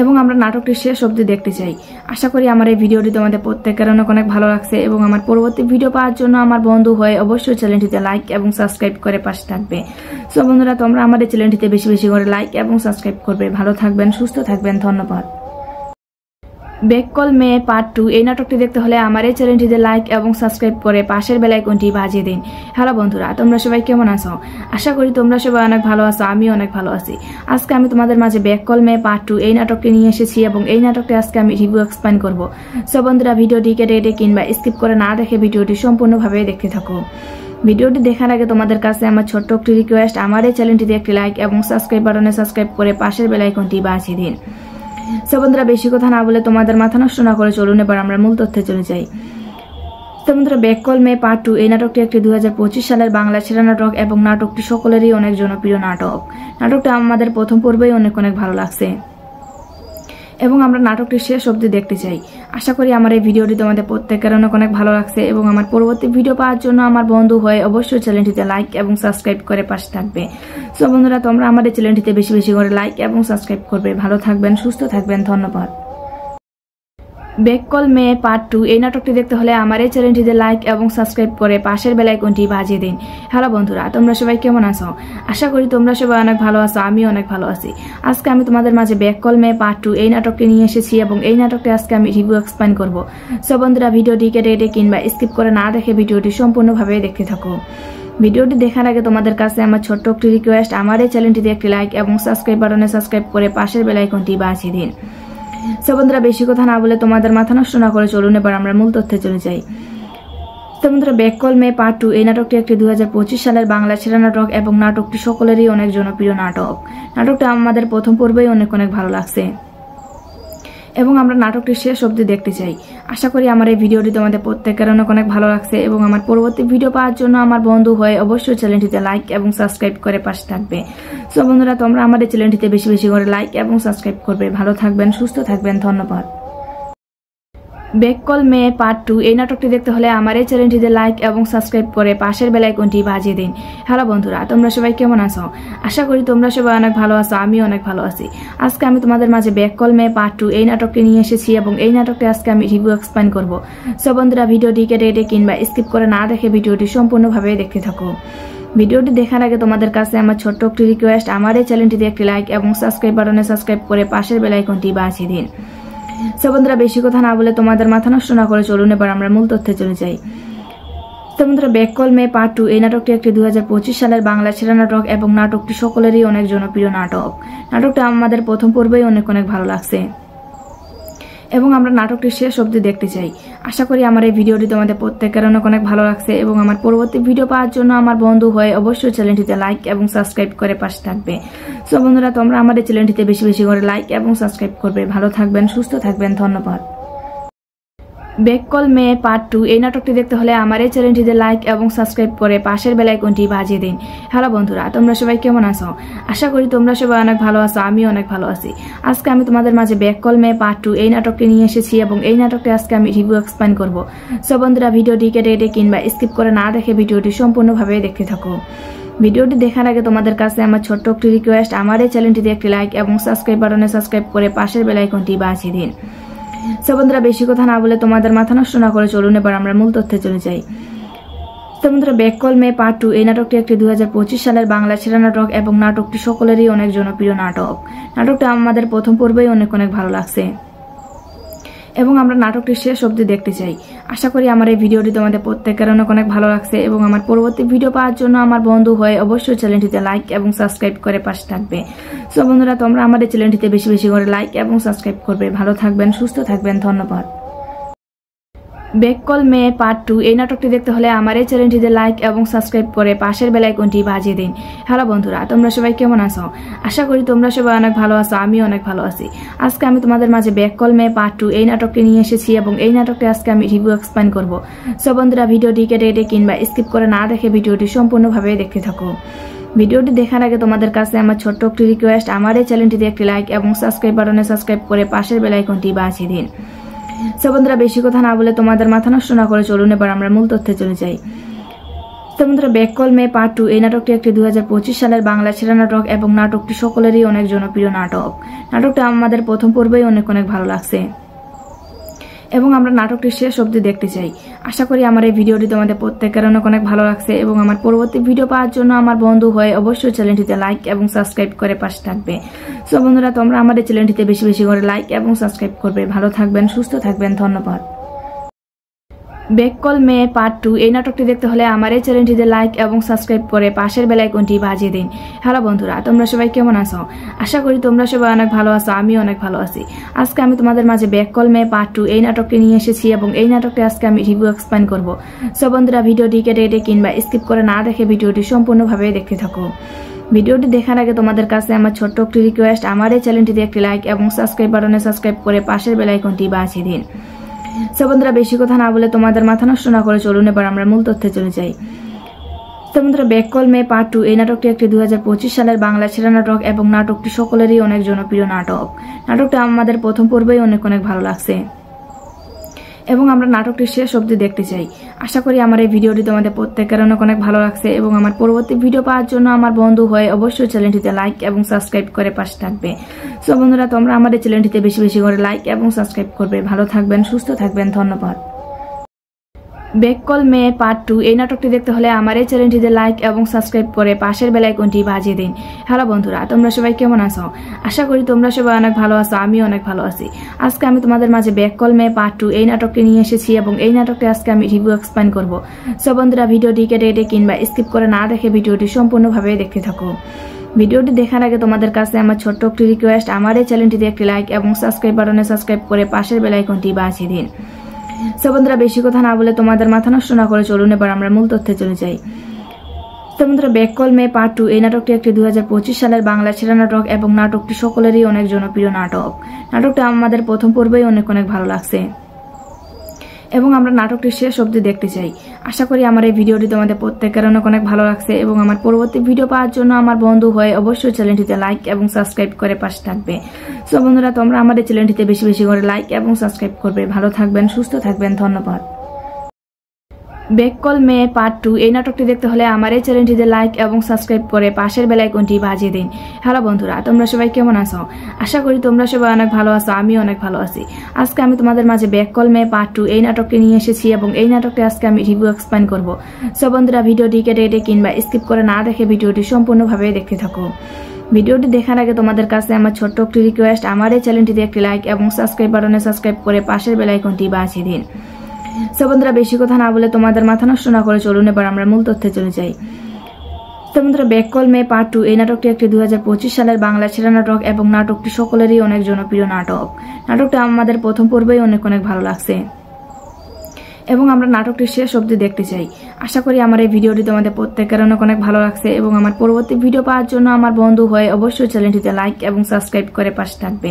এবং আমরা নাটকটি শেষ অবধি দেখতে চাই। আশা করি আমার এই ভিডিওটি তোমাদের প্রত্যেকের অনেক ভালো লাগছে এবং আমার পরবর্তী ভিডিও পাওয়ার জন্য আমার বন্ধু হয়ে অবশ্যই চ্যানেলটিতে লাইক এবং সাবস্ক্রাইব করে পাশে থাকবে। সো বন্ধুরা তোমরা আমাদের চ্যানেলটিতে বেশি বেশি করে লাইক এবং সাবস্ক্রাইব করবে। ভালো থাকবেন, সুস্থ থাকবেন, ধন্যবাদ। ব্যাক কল মে পার্ট 2 এই নাটকটি দেখতে হলে আমার এই চ্যানেলটিতে লাইক এবং সাবস্ক্রাইব করে পাশের বেল আইকনটি বাজিয়ে দিন। হ্যালো বন্ধুরা, তোমরা সবাই কেমন আছো? আশা করি তোমরা সবাই অনেক ভালো আছো, আমি অনেক ভালো আছি। আজকে আমি তোমাদের মাঝে ব্যাক কল মে পার্ট 2 এই নাটকটি নিয়ে এসেছি এবং এই নাটকটি আজকে আমি রিভিউ এক্সপ্লেইন করব। সো বন্ধুরা ভিডিওটি কেটে কিংবা স্কিপ করে না দেখে ভিডিওটি সম্পূর্ণভাবে দেখতে থাকো। ভিডিওটি দেখার আগে তোমাদের কাছে আমার ছোট্ট একটি রিকোয়েস্ট, আমার এই চ্যানেলটিতে একটি লাইক এবং সাবস্ক্রাইব বাটনে সাবস্ক্রাইব করে পাশের বেল আইকনটি বাজিয়ে দিন। সো বন্ধুরা বেশি কথা না বলে তোমাদের মাথা নষ্ট না করে চলুন এবার আমরা মূল তথ্যে চলে যাই। তো বন্ধুরা ব্যাক কল মে পার্ট 2 এই নাটকটি একটি 2025 সালের বাংলা ছেড়া নাটক এবং নাটকটি সকলেরই অনেক জনপ্রিয় নাটক। নাটকটা আমাদের প্রথম পর্বেই অনেক ভালো লাগছে এবং আমরা নাটকটি শেষ অবধি দেখতে চাই। আশা করি আমার এই ভিডিওটি তোমাদের প্রত্যেকের অনেক ভালো লাগছে এবং আমার পরবর্তী ভিডিও পাওয়ার জন্য আমার বন্ধু হয়ে অবশ্যই চ্যানেলটিতে লাইক এবং সাবস্ক্রাইব করে পাশে থাকবে। সো বন্ধুরা তোমরা আমাদের চ্যানেলটিতে বেশি বেশি করে লাইক এবং সাবস্ক্রাইব করবে। ভালো থাকবেন, সুস্থ থাকবেন, ধন্যবাদ। ব্যাক কল মে পার্ট 2 এই নাটকটি দেখতে হলে আমার এই চ্যানেলটিতে লাইক এবং সাবস্ক্রাইব করে পাশের বেল আইকনটি বাজিয়ে দিন। হ্যালো বন্ধুরা, তোমরা সবাই কেমন আছো? আশা করি তোমরা সবাই অনেক ভালো আছো, আমি অনেক ভালো আছি। আজকে আমি তোমাদের মাঝে ব্যাক কল মে পার্ট 2 এই নাটকটি নিয়ে এসেছি এবং এই নাটকটি আজকে আমি রিভিউ এক্সপ্লেইন করব। সো বন্ধুরা ভিডিওটি কেটে কিংবা স্কিপ করে না দেখে ভিডিওটি সম্পূর্ণভাবে দেখতে থাকো। ভিডিওটি দেখার আগে তোমাদের কাছে আমার ছোট্ট একটি রিকোয়েস্ট, আমার এই চ্যানেলটিতে একটি লাইক এবং সাবস্ক্রাইব বাটনে সাবস্ক্রাইব করে পাশের বেল আইকনটি বাজিয়ে দিন। সো বন্ধুরা বেশি কথা না বলে তোমাদের মাথা নষ্ট না করে চলুন এবার আমরা মূল তথ্যে চলে যাই। তো বন্ধুরা ব্যাক কল মে পার্ট 2 এই নাটকটি একটি 2025 সালের বাংলা ছেড়া নাটক এবং নাটকটি সকলেরই অনেক জনপ্রিয় নাটক। নাটকটা আমাদের প্রথম পর্বেই অনেক ভালো লাগছে এবং আমরা নাটকটি শেষ অবধি দেখতে চাই। আশা করি আমার এই ভিডিওটি তোমাদের প্রত্যেকের অনেক ভালো লাগছে এবং আমার পরবর্তী ভিডিও পাওয়ার জন্য আমার বন্ধু হয়ে অবশ্যই চ্যানেলটিতে লাইক এবং সাবস্ক্রাইব করে পাশে থাকবে। সো বন্ধুরা তোমরা আমাদের চ্যানেলটিতে বেশি বেশি করে লাইক এবং সাবস্ক্রাইব করবে। ভালো থাকবেন, সুস্থ থাকবেন, ধন্যবাদ। ব্যাক কল মে পার্ট 2 এই নাটকটি দেখতে হলে আমার এই চ্যানেলটিতে লাইক এবং সাবস্ক্রাইব করে পাশের বেল আইকনটি বাজিয়ে দিন। হ্যালো বন্ধুরা, তোমরা সবাই কেমন আছো? আশা করি তোমরা সবাই অনেক ভালো আছো, আমি অনেক ভালো আছি। আজকে আমি তোমাদের মাঝে ব্যাক কল মে পার্ট 2 এই নাটকটি নিয়ে এসেছি এবং এই নাটকটি আজকে আমি রিভিউ এক্সপ্লেইন করব। সো বন্ধুরা ভিডিওটি কেটে কিংবা স্কিপ করে না দেখে ভিডিওটি সম্পূর্ণভাবে দেখতে থাকো। ভিডিওটি দেখার আগে তোমাদের কাছে আমার ছোট্ট একটি রিকোয়েস্ট, আমার এই চ্যানেলটিতে একটি লাইক এবং সাবস্ক্রাইব বাটনে সাবস্ক্রাইব করে পাশের বেল আইকনটি বাজিয়ে দিন। সো বন্ধুরা বেশি কথা না বলে তোমাদের মাথা নষ্ট না করে চলুন এবার আমরা মূল তথ্যে চলে যাই। তো বন্ধুরা ব্যাক কল মে পার্ট 2 এই নাটকটি একটি 2025 সালের বাংলা ছেড়া নাটক এবং নাটকটি সকলেরই অনেক জনপ্রিয় নাটক। নাটকটা আমাদের প্রথম পর্বেই অনেক ভালো লাগছে এবং আমরা নাটকটি শেষ অবধি দেখতে চাই। আশা করি আমার এই ভিডিওটি তোমাদের প্রত্যেকের অনেক ভালো লাগছে এবং আমার পরবর্তী ভিডিও পাওয়ার জন্য আমার বন্ধু হয়ে অবশ্যই চ্যানেলটিতে লাইক এবং সাবস্ক্রাইব করে পাশে থাকবে। সো বন্ধুরা তোমরা আমাদের চ্যানেলটিতে বেশি বেশি করে লাইক এবং সাবস্ক্রাইব করবে। ভালো থাকবেন, সুস্থ থাকবেন, ধন্যবাদ। ব্যাক কল মে পার্ট 2 এই নাটকটি দেখতে হলে আমার এই চ্যানেলটিতে লাইক এবং সাবস্ক্রাইব করে পাশের বেল আইকনটি বাজিয়ে দিন। হ্যালো বন্ধুরা, তোমরা সবাই কেমন আছো? আশা করি তোমরা সবাই অনেক ভালো আছো, আমি অনেক ভালো আছি। আজকে আমি তোমাদের মাঝে ব্যাক কল মে পার্ট 2 এই নাটকটি নিয়ে এসেছি এবং এই নাটকটি আজকে আমি রিভিউ এক্সপ্লেইন করব। সো বন্ধুরা ভিডিওটি কেটে কিংবা স্কিপ করে না দেখে ভিডিওটি সম্পূর্ণভাবে দেখতে থাকো। ভিডিওটি দেখার আগে তোমাদের কাছে আমার ছোট্ট একটি রিকোয়েস্ট, আমার এই চ্যানেলটিতে একটি লাইক এবং সাবস্ক্রাইব বাটনে সাবস্ক্রাইব করে পাশের বেল আইকনটি বাজিয়ে দিন। সো বন্ধুরা বেশি কথা না বলে তোমাদের মাথা নষ্ট না করে চলুন এবার আমরা মূল তথ্যে চলে যাই। তো বন্ধুরা ব্যাক কল মে পার্ট 2 এই নাটকটি একটি 2025 সালের বাংলা ছেড়া নাটক এবং নাটকটি সকলেরই অনেক জনপ্রিয় নাটক। নাটকটা আমাদের প্রথম পর্বেই অনেক ভালো লাগছে এবং আমরা নাটকটি শেষ অবধি দেখতে চাই। আশা করি আমার এই ভিডিওটি তোমাদের প্রত্যেকের অনেক ভালো লাগছে এবং আমার পরবর্তী ভিডিও পাওয়ার জন্য আমার বন্ধু হয়ে অবশ্যই চ্যানেলটিতে লাইক এবং সাবস্ক্রাইব করে পাশে থাকবে। সো বন্ধুরা তোমরা আমাদের চ্যানেলটিতে বেশি বেশি করে লাইক এবং সাবস্ক্রাইব করবে। ভালো থাকবেন, সুস্থ থাকবেন, ধন্যবাদ। ব্যাক কল মে পার্ট 2 এই নাটকটি দেখতে হলে আমার এই চ্যানেলটিতে লাইক এবং সাবস্ক্রাইব করে পাশের বেল আইকনটি বাজিয়ে দিন। হ্যালো বন্ধুরা, তোমরা সবাই কেমন আছো? আশা করি তোমরা সবাই অনেক ভালো আছো, আমি অনেক ভালো আছি। আজকে আমি তোমাদের মাঝে ব্যাক কল মে পার্ট 2 এই নাটকটি নিয়ে এসেছি এবং এই নাটকটি আজকে আমি রিভিউ এক্সপ্লেইন করব। সো বন্ধুরা ভিডিওটি কেটে কিংবা স্কিপ করে না দেখে ভিডিওটি সম্পূর্ণভাবে দেখতে থাকো। ভিডিওটি দেখার আগে তোমাদের কাছে আমার ছোট্ট একটি রিকোয়েস্ট, আমার এই চ্যানেলটিতে একটি লাইক এবং সাবস্ক্রাইব বাটনে সাবস্ক্রাইব করে পাশের বেল আইকনটি বাজিয়ে দিন। সো বন্ধুরা বেশি কথা না বলে তোমাদের মাথা নষ্ট না করে চলুন এবার আমরা মূল তথ্যে চলে যাই। তো বন্ধুরা ব্যাক কল মে পার্ট 2 এই নাটকটি একটি 2025 সালের বাংলা ছেড়া নাটক এবং নাটকটি সকলেরই অনেক জনপ্রিয় নাটক। নাটকটা আমাদের প্রথম পর্বেই অনেক ভালো লাগছে এবং আমরা নাটকটি শেষ অবধি দেখতে চাই। আশা করি আমার এই ভিডিওটি তোমাদের প্রত্যেকের অনেক ভালো লাগছে এবং আমার পরবর্তী ভিডিও পাওয়ার জন্য আমার বন্ধু হয়ে অবশ্যই চ্যানেলটিতে লাইক এবং সাবস্ক্রাইব করে পাশে থাকবে। সো বন্ধুরা তোমরা আমাদের চ্যানেলটিতে বেশি বেশি করে লাইক এবং সাবস্ক্রাইব করবে। ভালো থাকবেন, সুস্থ থাকবেন, ধন্যবাদ। ব্যাক কল মে পার্ট 2 এই নাটকটি দেখতে হলে আমার এই চ্যানেলটিতে লাইক এবং সাবস্ক্রাইব করে পাশের বেল আইকনটি বাজিয়ে দিন। হ্যালো বন্ধুরা, তোমরা সবাই কেমন আছো? আশা করি তোমরা সবাই অনেক ভালো আছো, আমি অনেক ভালো আছি। আজকে আমি তোমাদের মাঝে ব্যাক কল মে পার্ট 2 এই নাটকটি নিয়ে এসেছি এবং এই নাটকটি আজকে আমি রিভিউ এক্সপ্লেইন করব। সো বন্ধুরা ভিডিওটি কেটে কিংবা স্কিপ করে না দেখে ভিডিওটি সম্পূর্ণভাবে দেখতে থাকো। ভিডিওটি দেখার আগে তোমাদের কাছে আমার ছোট্ট একটি রিকোয়েস্ট, আমার এই চ্যানেলটিতে একটি লাইক এবং সাবস্ক্রাইব বাটনে সাবস্ক্রাইব করে পাশের বেল আইকনটি বাজিয়ে দিন। সো বন্ধুরা বেশি কথা না বলে তোমাদের মাথা নষ্ট না করে চলুন এবার আমরা মূল তথ্যে চলে যাই। তো বন্ধুরা ব্যাক কল মে পার্ট 2 এই নাটকটি একটি 2025 সালের বাংলা ছেড়া নাটক এবং নাটকটি সকলেরই অনেক জনপ্রিয় নাটক। নাটকটা আমাদের প্রথম পর্বেই অনেক ভালো লাগছে এবং আমরা নাটকটি শেষ অবধি দেখতে চাই। আশা করি আমার এই ভিডিওটি তোমাদের প্রত্যেকের অনেক ভালো লাগছে এবং আমার পরবর্তী ভিডিও পাওয়ার জন্য আমার বন্ধু হয়ে অবশ্যই চ্যানেলটিতে লাইক এবং সাবস্ক্রাইব করে পাশে থাকবে। সো বন্ধুরা তোমরা আমাদের চ্যানেলটিতে বেশি বেশি করে লাইক এবং সাবস্ক্রাইব করবে। ভালো থাকবেন, সুস্থ থাকবেন, ধন্যবাদ। ব্যাক কল মে পার্ট 2 এই নাটকটি দেখতে হলে আমার এই চ্যানেলটিতে লাইক এবং সাবস্ক্রাইব করে পাশের বেল আইকনটি বাজিয়ে দিন। হ্যালো বন্ধুরা, তোমরা সবাই কেমন আছো? আশা করি তোমরা সবাই অনেক ভালো আছো, আমি অনেক ভালো আছি। আজকে আমি তোমাদের মাঝে ব্যাক কল মে পার্ট 2 এই নাটকটি নিয়ে এসেছি এবং এই নাটকটি আজকে আমি রিভিউ এক্সপ্লেইন করব। সো বন্ধুরা ভিডিওটি কেটে কিংবা স্কিপ করে না দেখে ভিডিওটি সম্পূর্ণভাবে দেখতে থাকো। ভিডিওটি দেখার আগে তোমাদের কাছে আমার ছোট্ট একটি রিকোয়েস্ট, আমার এই চ্যানেলটিতে একটি লাইক এবং সাবস্ক্রাইব বাটনে সাবস্ক্রাইব করে পাশের বেল আইকনটি বাজিয়ে দিন। সো বন্ধুরা বেশি কথা না বলে তোমাদের মাথা নষ্ট না করে চলুন এবার আমরা মূল তথ্যে চলে যাই। তো বন্ধুরা ব্যাক কল মে পার্ট 2 এই নাটকটি একটি 2025 সালের বাংলা ছেড়া নাটক এবং নাটকটি সকলেরই অনেক জনপ্রিয় নাটক। নাটকটা আমাদের প্রথম পর্বেই অনেক ভালো লাগছে এবং আমরা নাটকটি শেষ অবধি দেখতে চাই। আশা করি আমার এই ভিডিওটি তোমাদের প্রত্যেকের অনেক ভালো লাগছে এবং আমার পরবর্তী ভিডিও পাওয়ার জন্য আমার বন্ধু হয়ে অবশ্যই চ্যানেলটিতে লাইক এবং সাবস্ক্রাইব করে পাশে থাকবে। সো বন্ধুরা তোমরা আমাদের চ্যানেলটিতে বেশি বেশি করে লাইক এবং সাবস্ক্রাইব করবে। ভালো থাকবেন, সুস্থ থাকবেন, ধন্যবাদ। ব্যাক কল মে পার্ট 2 এই নাটকটি দেখতে হলে আমার এই চ্যানেলটিতে লাইক এবং সাবস্ক্রাইব করে পাশের বেল আইকনটি বাজিয়ে দিন। হ্যালো বন্ধুরা, তোমরা সবাই কেমন আছো? আশা করি তোমরা সবাই অনেক ভালো আছো, আমি অনেক ভালো আছি। আজকে আমি তোমাদের মাঝে ব্যাক কল মে পার্ট 2 এই নাটকটি নিয়ে এসেছি এবং এই নাটকটি আজকে আমি রিভিউ এক্সপ্লেইন করব। সো বন্ধুরা ভিডিওটি কেটে কিংবা স্কিপ করে না দেখে ভিডিওটি সম্পূর্ণভাবে দেখতে থাকো। ভিডিওটি দেখার আগে তোমাদের কাছে আমার ছোট্ট একটি রিকোয়েস্ট, আমার এই চ্যানেলটিতে একটি লাইক এবং সাবস্ক্রাইব বাটনে সাবস্ক্রাইব করে পাশের বেল আইকনটি বাজিয়ে দিন। সো বন্ধুরা বেশি কথা না বলে তোমাদের মাথা নষ্ট না করে চলুন এবার আমরা মূল তথ্যে চলে যাই। তো বন্ধুরা ব্যাক কল মে পার্ট 2 এই নাটকটি একটি 2025 সালের বাংলা ছেড়া নাটক এবং নাটকটি সকলেরই অনেক জনপ্রিয় নাটক। নাটকটা আমাদের প্রথম পর্বেই অনেক ভালো লাগছে এবং আমরা নাটকটি শেষ অবধি দেখতে চাই। আশা করি আমার এই ভিডিওটি তোমাদের প্রত্যেকের অনেক ভালো লাগছে এবং আমার পরবর্তী ভিডিও পাওয়ার জন্য আমার বন্ধু হয়ে অবশ্যই চ্যানেলটিতে লাইক এবং সাবস্ক্রাইব করে পাশে থাকবে।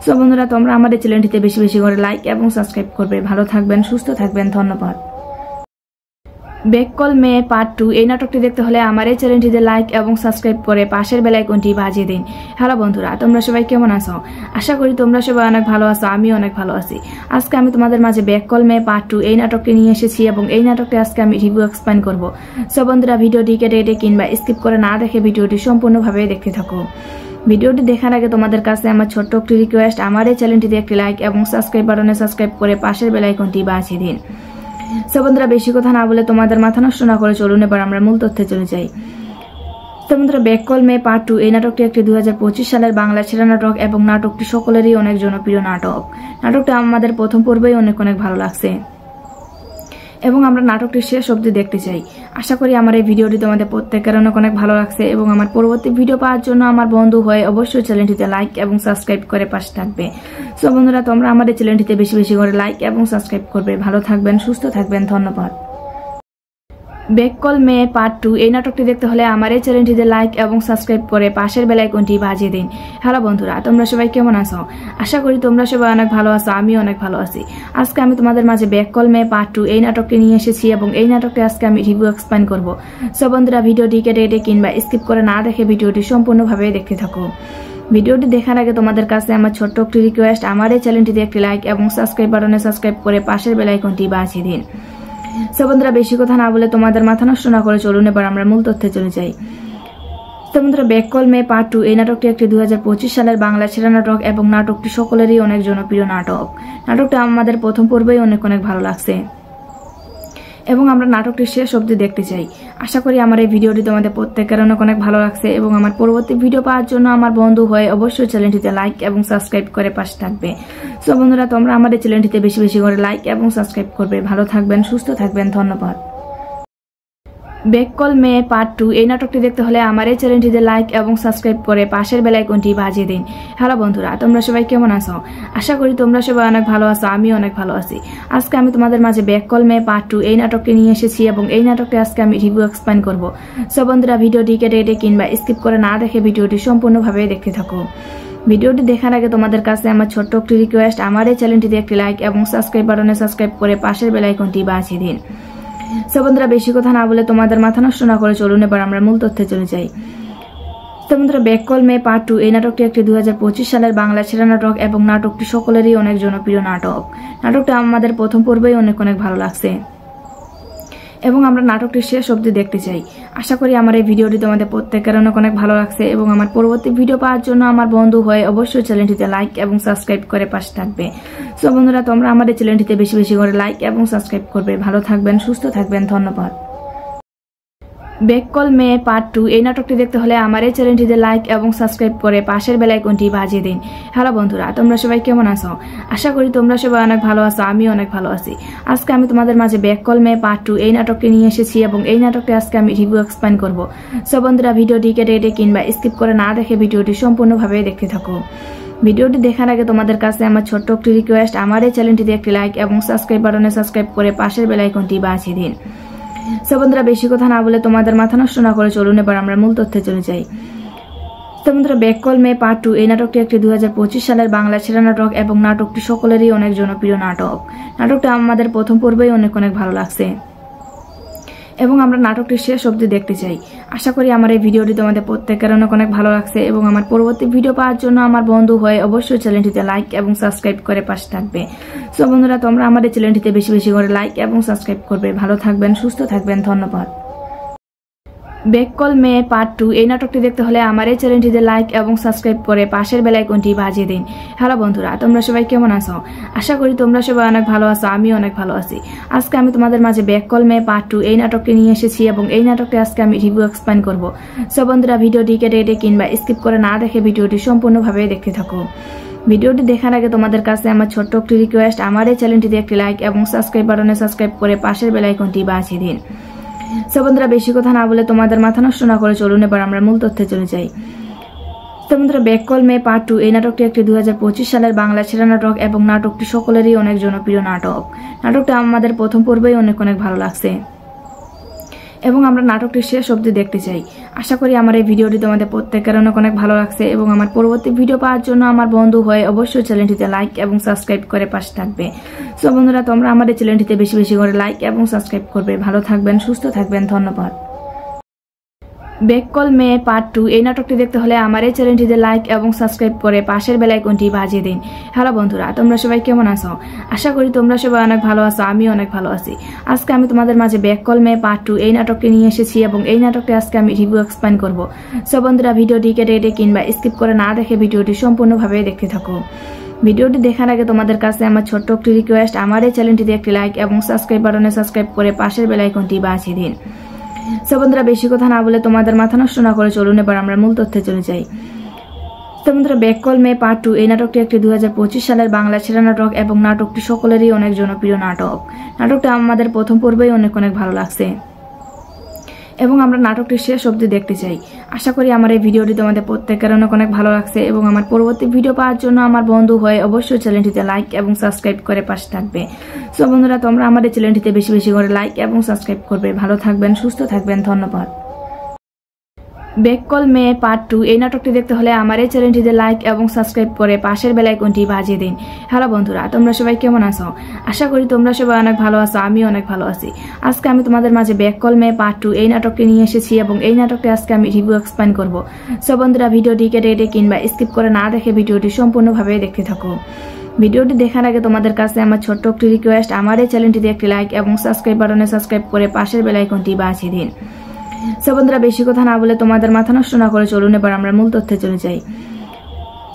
সো বন্ধুরা তোমরা আমাদের চ্যানেলটিতে বেশি বেশি করে লাইক এবং সাবস্ক্রাইব করবে। ভালো থাকবেন, সুস্থ থাকবেন, ধন্যবাদ। ব্যাক কল মে পার্ট 2 এই নাটকটি দেখতে হলে আমার এই চ্যানেলটিতে লাইক এবং সাবস্ক্রাইব করে পাশের বেল আইকনটি বাজিয়ে দিন। হ্যালো বন্ধুরা, তোমরা সবাই কেমন আছো? আশা করি তোমরা সবাই অনেক ভালো আছো, আমি অনেক ভালো আছি। আজকে আমি তোমাদের মাঝে ব্যাক কল মে পার্ট 2 এই নাটকটি নিয়ে এসেছি এবং এই নাটকটি আজকে আমি রিভিউ এক্সপ্লেইন করব। সো বন্ধুরা ভিডিওটি কেটে কিংবা স্কিপ করে না দেখে ভিডিওটি সম্পূর্ণভাবে দেখতে থাকো। ভিডিওটি দেখার আগে তোমাদের কাছে আমার ছোট্ট একটি রিকোয়েস্ট, আমার এই চ্যানেলটিতে একটি লাইক এবং সাবস্ক্রাইব বাটনে সাবস্ক্রাইব করে পাশের বেল আইকনটি বাজিয়ে দিন। সো বন্ধুরা, বেশি কথা না বলে তোমাদের মাথা নষ্ট না করে চলুন এবার আমরা মূল তথ্যে চলে যাই। তো বন্ধুরা, ব্যাক কল মে পার্ট 2 এই নাটকটি একটি 2025 সালের বাংলা ছেড়া নাটক এবং নাটকটি সকলেরই অনেক জনপ্রিয় নাটক। নাটকটা আমাদের প্রথম পর্বেই অনেক ভালো লাগছে এবং আমরা নাটকটির শেষ অবধি দেখতে চাই। আশা করি আমার এই ভিডিওটি তোমাদের প্রত্যেকের অনেক ভালো লাগছে এবং আমার পরবর্তী ভিডিও পাওয়ার জন্য আমার বন্ধু হয়ে অবশ্যই চ্যানেলটিতে লাইক এবং সাবস্ক্রাইব করে পাশে থাকবে। সো বন্ধুরা, তোমরা আমাদের চ্যানেলটিতে বেশি বেশি করে লাইক এবং সাবস্ক্রাইব করবে। ভালো থাকবেন, সুস্থ থাকবেন, ধন্যবাদ। ব্যাক কল মে পার্ট 2 এই নাটকটি দেখতে হলে আমার এই চ্যানেলটিতে লাইক এবং সাবস্ক্রাইব করে পাশের বেল আইকনটি বাজিয়ে দিন। হ্যালো বন্ধুরা, তোমরা সবাই কেমন আছো? আশা করি তোমরা সবাই অনেক ভালো আছো, আমিও অনেক ভালো আছি। আজকে আমি তোমাদের মাঝে ব্যাক কল মে পার্ট 2 এই নাটকটি নিয়ে এসেছি এবং এই নাটকটি আজকে আমি রিভিউ এক্সপ্লেইন করব। সো বন্ধুরা, ভিডিওটি কেটে কিংবা স্কিপ করে না দেখে ভিডিওটি সম্পূর্ণভাবে দেখতে থাকো। ভিডিওটি দেখার আগে তোমাদের কাছে আমার ছোট্ট একটি রিকোয়েস্ট, আমার এই চ্যানেলটিতে একটি লাইক এবং সাবস্ক্রাইব বাটনে সাবস্ক্রাইব করে পাশের বেল আইকনটি বাজিয়ে দিন। সো বন্ধুরা, বেশি কথা না বলে তোমাদের মাথা নষ্ট না করে চলুন এবার আমরা মূল তথ্যে চলে যাই। তো বন্ধুরা, ব্যাক কল মে পার্ট 2 এই নাটকটি একটি 2025 সালের বাংলা ছেড়া নাটক এবং নাটকটি সকলেরই অনেক জনপ্রিয় নাটক। নাটকটা আমাদের প্রথম পর্বেই অনেক ভালো লাগছে এবং আমরা নাটকটির শেষ অবধি দেখতে চাই। আশা করি আমার এই ভিডিওটি তোমাদের প্রত্যেকের অনেক ভালো লাগছে এবং আমার পরবর্তী ভিডিও পাওয়ার জন্য আমার বন্ধু হয়ে অবশ্যই চ্যানেলটিতে লাইক এবং সাবস্ক্রাইব করে পাশে থাকবে। সো বন্ধুরা, তোমরা আমাদের চ্যানেলটিতে বেশি বেশি করে লাইক এবং সাবস্ক্রাইব করবে। ভালো থাকবেন, সুস্থ থাকবেন, ধন্যবাদ। ব্যাক কল মে পার্ট 2 এই নাটকটি দেখতে হলে আমার এই চ্যানেলটিতে লাইক এবং সাবস্ক্রাইব করে পাশের বেল আইকনটি বাজিয়ে দিন। হ্যালো বন্ধুরা, তোমরা সবাই কেমন আছো? আশা করি তোমরা সবাই অনেক ভালো আছো, আমিও অনেক ভালো আছি। আজকে আমি তোমাদের মাঝে ব্যাক কল মে পার্ট 2 এই নাটকটি নিয়ে এসেছি এবং এই নাটকটি আজকে আমি রিভিউ এক্সপ্লেইন করব। সো বন্ধুরা, ভিডিওটি কেটে কিংবা স্কিপ করে না দেখে ভিডিওটি সম্পূর্ণভাবে দেখতে থাকো। ভিডিওটি দেখার আগে তোমাদের কাছে আমার ছোট্ট একটি রিকোয়েস্ট, আমার এই চ্যানেলটিতে একটি লাইক এবং সাবস্ক্রাইব বাটনে সাবস্ক্রাইব করে পাশের বেল আইকনটি বাজিয়ে দিন। সো বন্ধুরা, বেশি কথা না বলে তোমাদের মাথা নষ্ট না করে চলুন এবার আমরা মূল তথ্যে চলে যাই। তো বন্ধুরা, ব্যাক কল মে পার্ট 2 এই নাটকটি একটি 2025 সালের বাংলা ছেড়া নাটক এবং নাটকটি সকলেরই অনেক জনপ্রিয় নাটক। নাটকটা আমাদের প্রথম পর্বেই অনেক ভালো লাগছে এবং আমরা নাটকটির শেষ অবধি দেখতে চাই। আশা করি আমার এই ভিডিওটি তোমাদের প্রত্যেকের অনেক ভালো লাগছে এবং আমার পরবর্তী ভিডিও পাওয়ার জন্য আমার বন্ধু হয়ে অবশ্যই চ্যানেলটিতে লাইক এবং সাবস্ক্রাইব করে পাশে থাকবে। সো বন্ধুরা, তোমরা আমাদের চ্যানেলটিতে বেশি বেশি করে লাইক এবং সাবস্ক্রাইব করবে। ভালো থাকবেন, সুস্থ থাকবেন, ধন্যবাদ। ব্যাক কল মে পার্ট 2 এই নাটকটি দেখতে হলে আমার এই চ্যানেলটিতে লাইক এবং সাবস্ক্রাইব করে পাশের বেল আইকনটি বাজিয়ে দিন। হ্যালো বন্ধুরা, তোমরা সবাই কেমন আছো? আশা করি তোমরা সবাই অনেক ভালো আছো, আমিও অনেক ভালো আছি। আজকে আমি তোমাদের মাঝে ব্যাক কল মে পার্ট 2 এই নাটকটি নিয়ে এসেছি এবং এই নাটকটি আজকে আমি রিভিউ এক্সপ্লেইন করব। সো বন্ধুরা, ভিডিওটি কেটে কিংবা স্কিপ করে না দেখে ভিডিওটি সম্পূর্ণভাবে দেখতে থাকো। ভিডিওটি দেখার আগে তোমাদের কাছে আমার ছোট্ট একটি রিকোয়েস্ট, আমার এই চ্যানেলটিতে একটি লাইক এবং সাবস্ক্রাইব বাটনে সাবস্ক্রাইব করে পাশের বেল আইকনটি বাজিয়ে দিন। সো বন্ধুরা, বেশি কথা না বলে তোমাদের মাথা নষ্ট না করে চলুন এবার আমরা মূল তথ্যে চলে যাই। তো বন্ধুরা, ব্যাক কল মে পার্ট 2 এই নাটকটি একটি 2025 সালের বাংলা ছেড়া নাটক এবং নাটকটি সকলেরই অনেক জনপ্রিয় নাটক। নাটকটা আমাদের প্রথম পর্বেই অনেক ভালো লাগছে এবং আমরা নাটকটির শেষ অবধি দেখতে চাই। আশা করি আমার এই ভিডিওটি তোমাদের প্রত্যেকের অনেক ভালো লাগছে এবং আমার পরবর্তী ভিডিও পাওয়ার জন্য আমার বন্ধু হয়ে অবশ্যই চ্যানেলটিতে লাইক এবং সাবস্ক্রাইব করে পাশে থাকবে। সো বন্ধুরা, তোমরা আমাদের চ্যানেলটিতে বেশি বেশি করে লাইক এবং সাবস্ক্রাইব করবে। ভালো থাকবেন, সুস্থ থাকবেন, ধন্যবাদ। ব্যাক কল মে পার্ট 2 এই নাটকটি দেখতে হলে আমার এই চ্যানেলটিতে লাইক এবং সাবস্ক্রাইব করে পাশের বেল আইকনটি বাজিয়ে দিন। হ্যালো বন্ধুরা, তোমরা সবাই কেমন আছো? আশা করি তোমরা সবাই অনেক ভালো আছো, আমিও অনেক ভালো আছি। আজকে আমি তোমাদের মাঝে ব্যাক কল মে পার্ট 2 এই নাটকটি নিয়ে এসেছি এবং এই নাটকটি আজকে আমি রিভিউ এক্সপ্লেইন করব। সো বন্ধুরা, ভিডিওটি কেটে কিংবা স্কিপ করে না দেখে ভিডিওটি সম্পূর্ণভাবে দেখতে থাকো। ভিডিওটি দেখার আগে তোমাদের কাছে আমার ছোট্ট একটি রিকোয়েস্ট, আমার এই চ্যানেলটিতে একটি লাইক এবং সাবস্ক্রাইব বাটনে সাবস্ক্রাইব করে পাশের বেল আইকনটি বাজিয়ে দিন। সো বন্ধুরা, বেশি কথা না বলে তোমাদের মাথা নষ্ট না করে চলুন এবার আমরা মূল তথ্যে চলে যাই। তো বন্ধুরা, ব্যাক কল মে পার্ট 2 এই নাটকটি একটি 2025 সালের বাংলা ছেড়া নাটক এবং নাটকটি সকলেরই অনেক জনপ্রিয় নাটক। নাটকটা আমাদের প্রথম পর্বেই অনেক ভালো লাগছে এবং আমরা নাটকটির শেষ অবধি দেখতে চাই। আশা করি আমার এই ভিডিওটি তোমাদের প্রত্যেকের অনেক ভালো লাগছে এবং আমার পরবর্তী ভিডিও পাওয়ার জন্য আমার বন্ধু হয়ে অবশ্যই চ্যানেলটিতে লাইক এবং সাবস্ক্রাইব করে পাশে থাকবে। সো বন্ধুরা, তোমরা আমাদের চ্যানেলটিতে বেশি বেশি করে লাইক এবং সাবস্ক্রাইব করবে। ভালো থাকবেন, সুস্থ থাকবেন, ধন্যবাদ। বেককল মেয়ে পার্ট 2 এই নাটকটি দেখতে হলে আমার এই চ্যানেলটিতে লাইক এবং সাবস্ক্রাইব করে পাশের বেল আইকনটি বাজিয়ে দিন। হ্যালো বন্ধুরা, তোমরা সবাই কেমন আছো? আশা করি তোমরা সবাই অনেক ভালো আছো, আমিও অনেক ভালো আছি। আজকে আমি তোমাদের মাঝে বেককল মেয়ে পার্ট 2 এই নাটকটি নিয়ে এসেছি এবং এই নাটকটি আজকে আমি রিভিউ এক্সপ্লেইন করব। সো বন্ধুরা, ভিডিওটি কেটে কিংবা স্কিপ করে না দেখে ভিডিওটি সম্পূর্ণভাবে দেখতে থাকো। ভিডিওটি দেখার আগে তোমাদের কাছে আমার ছোট্ট একটি রিকোয়েস্ট, আমার এই চ্যানেলটিতে একটি লাইক এবং সাবস্ক্রাইব বাটনে সাবস্ক্রাইব করে পাশের বেল আইকনটি বাজিয়ে দিন। সো বন্ধুরা, বেশি কথা না বলে তোমাদের মাথা নষ্ট না করে চলুন এবার আমরা মূল তথ্যে চলে যাই। তো বন্ধুরা, বেককল মেয়ে পার্ট 2 এই নাটকটি একটি 2025 সালের বাংলা সেরা নাটক এবং নাটকটি সকলেরই অনেক জনপ্রিয় নাটক। নাটকটা আমাদের প্রথম পর্বেই অনেক ভালো লাগছে এবং আমরা নাটকটি শেষ অবধি দেখতে চাই। আশা করি আমার এই ভিডিওটি তোমাদের প্রত্যেকের অনেক ভালো লাগছে এবং আমার পরবর্তী ভিডিও পাওয়ার জন্য আমার বন্ধু হয়ে অবশ্যই চ্যানেলটিতে লাইক এবং সাবস্ক্রাইব করে পাশে থাকবে। সো বন্ধুরা, তোমরা আমাদের চ্যানেলটিতে বেশি করে লাইক এবং সাবস্ক্রাইব করবে। ভালো থাকবেন, সুস্থ থাকবেন, ধন্যবাদ। বেককল মেয়ে পার্ট 2 এই নাটকটি দেখতে হলে আমার এই চ্যানেলটিতে লাইক এবং সাবস্ক্রাইব করে পাশের বেল আইকনটি বাজিয়ে দিন। হ্যালো বন্ধুরা, তোমরা সবাই কেমন আছো? আশা করি তোমরা সবাই অনেক ভালো আছো, আমিও অনেক ভালো আছি। আজকে আমি তোমাদের মাঝে বেককল মেয়ে পার্ট 2 এই নাটকটি নিয়ে এসেছি এবং এই নাটকটি আজকে আমি রিভিউ এক্সপ্লেইন করব। সো বন্ধুরা, ভিডিওটি কেটে কিংবা স্কিপ করে না দেখে ভিডিওটি সম্পূর্ণভাবে দেখতে থাকো। ভিডিওটি দেখার আগে তোমাদের কাছে আমার ছোট্ট একটি রিকোয়েস্ট, আমার এই চ্যানেলটিতে একটি লাইক এবং সাবস্ক্রাইব বাটনে সাবস্ক্রাইব করে পাশের বেল আইকনটি বাজিয়ে দিন। সো বন্ধুরা, বেশি কথা না বলে তোমাদের মাথা নষ্ট না করে চলুন এবার আমরা মূল তথ্যে চলে যাই।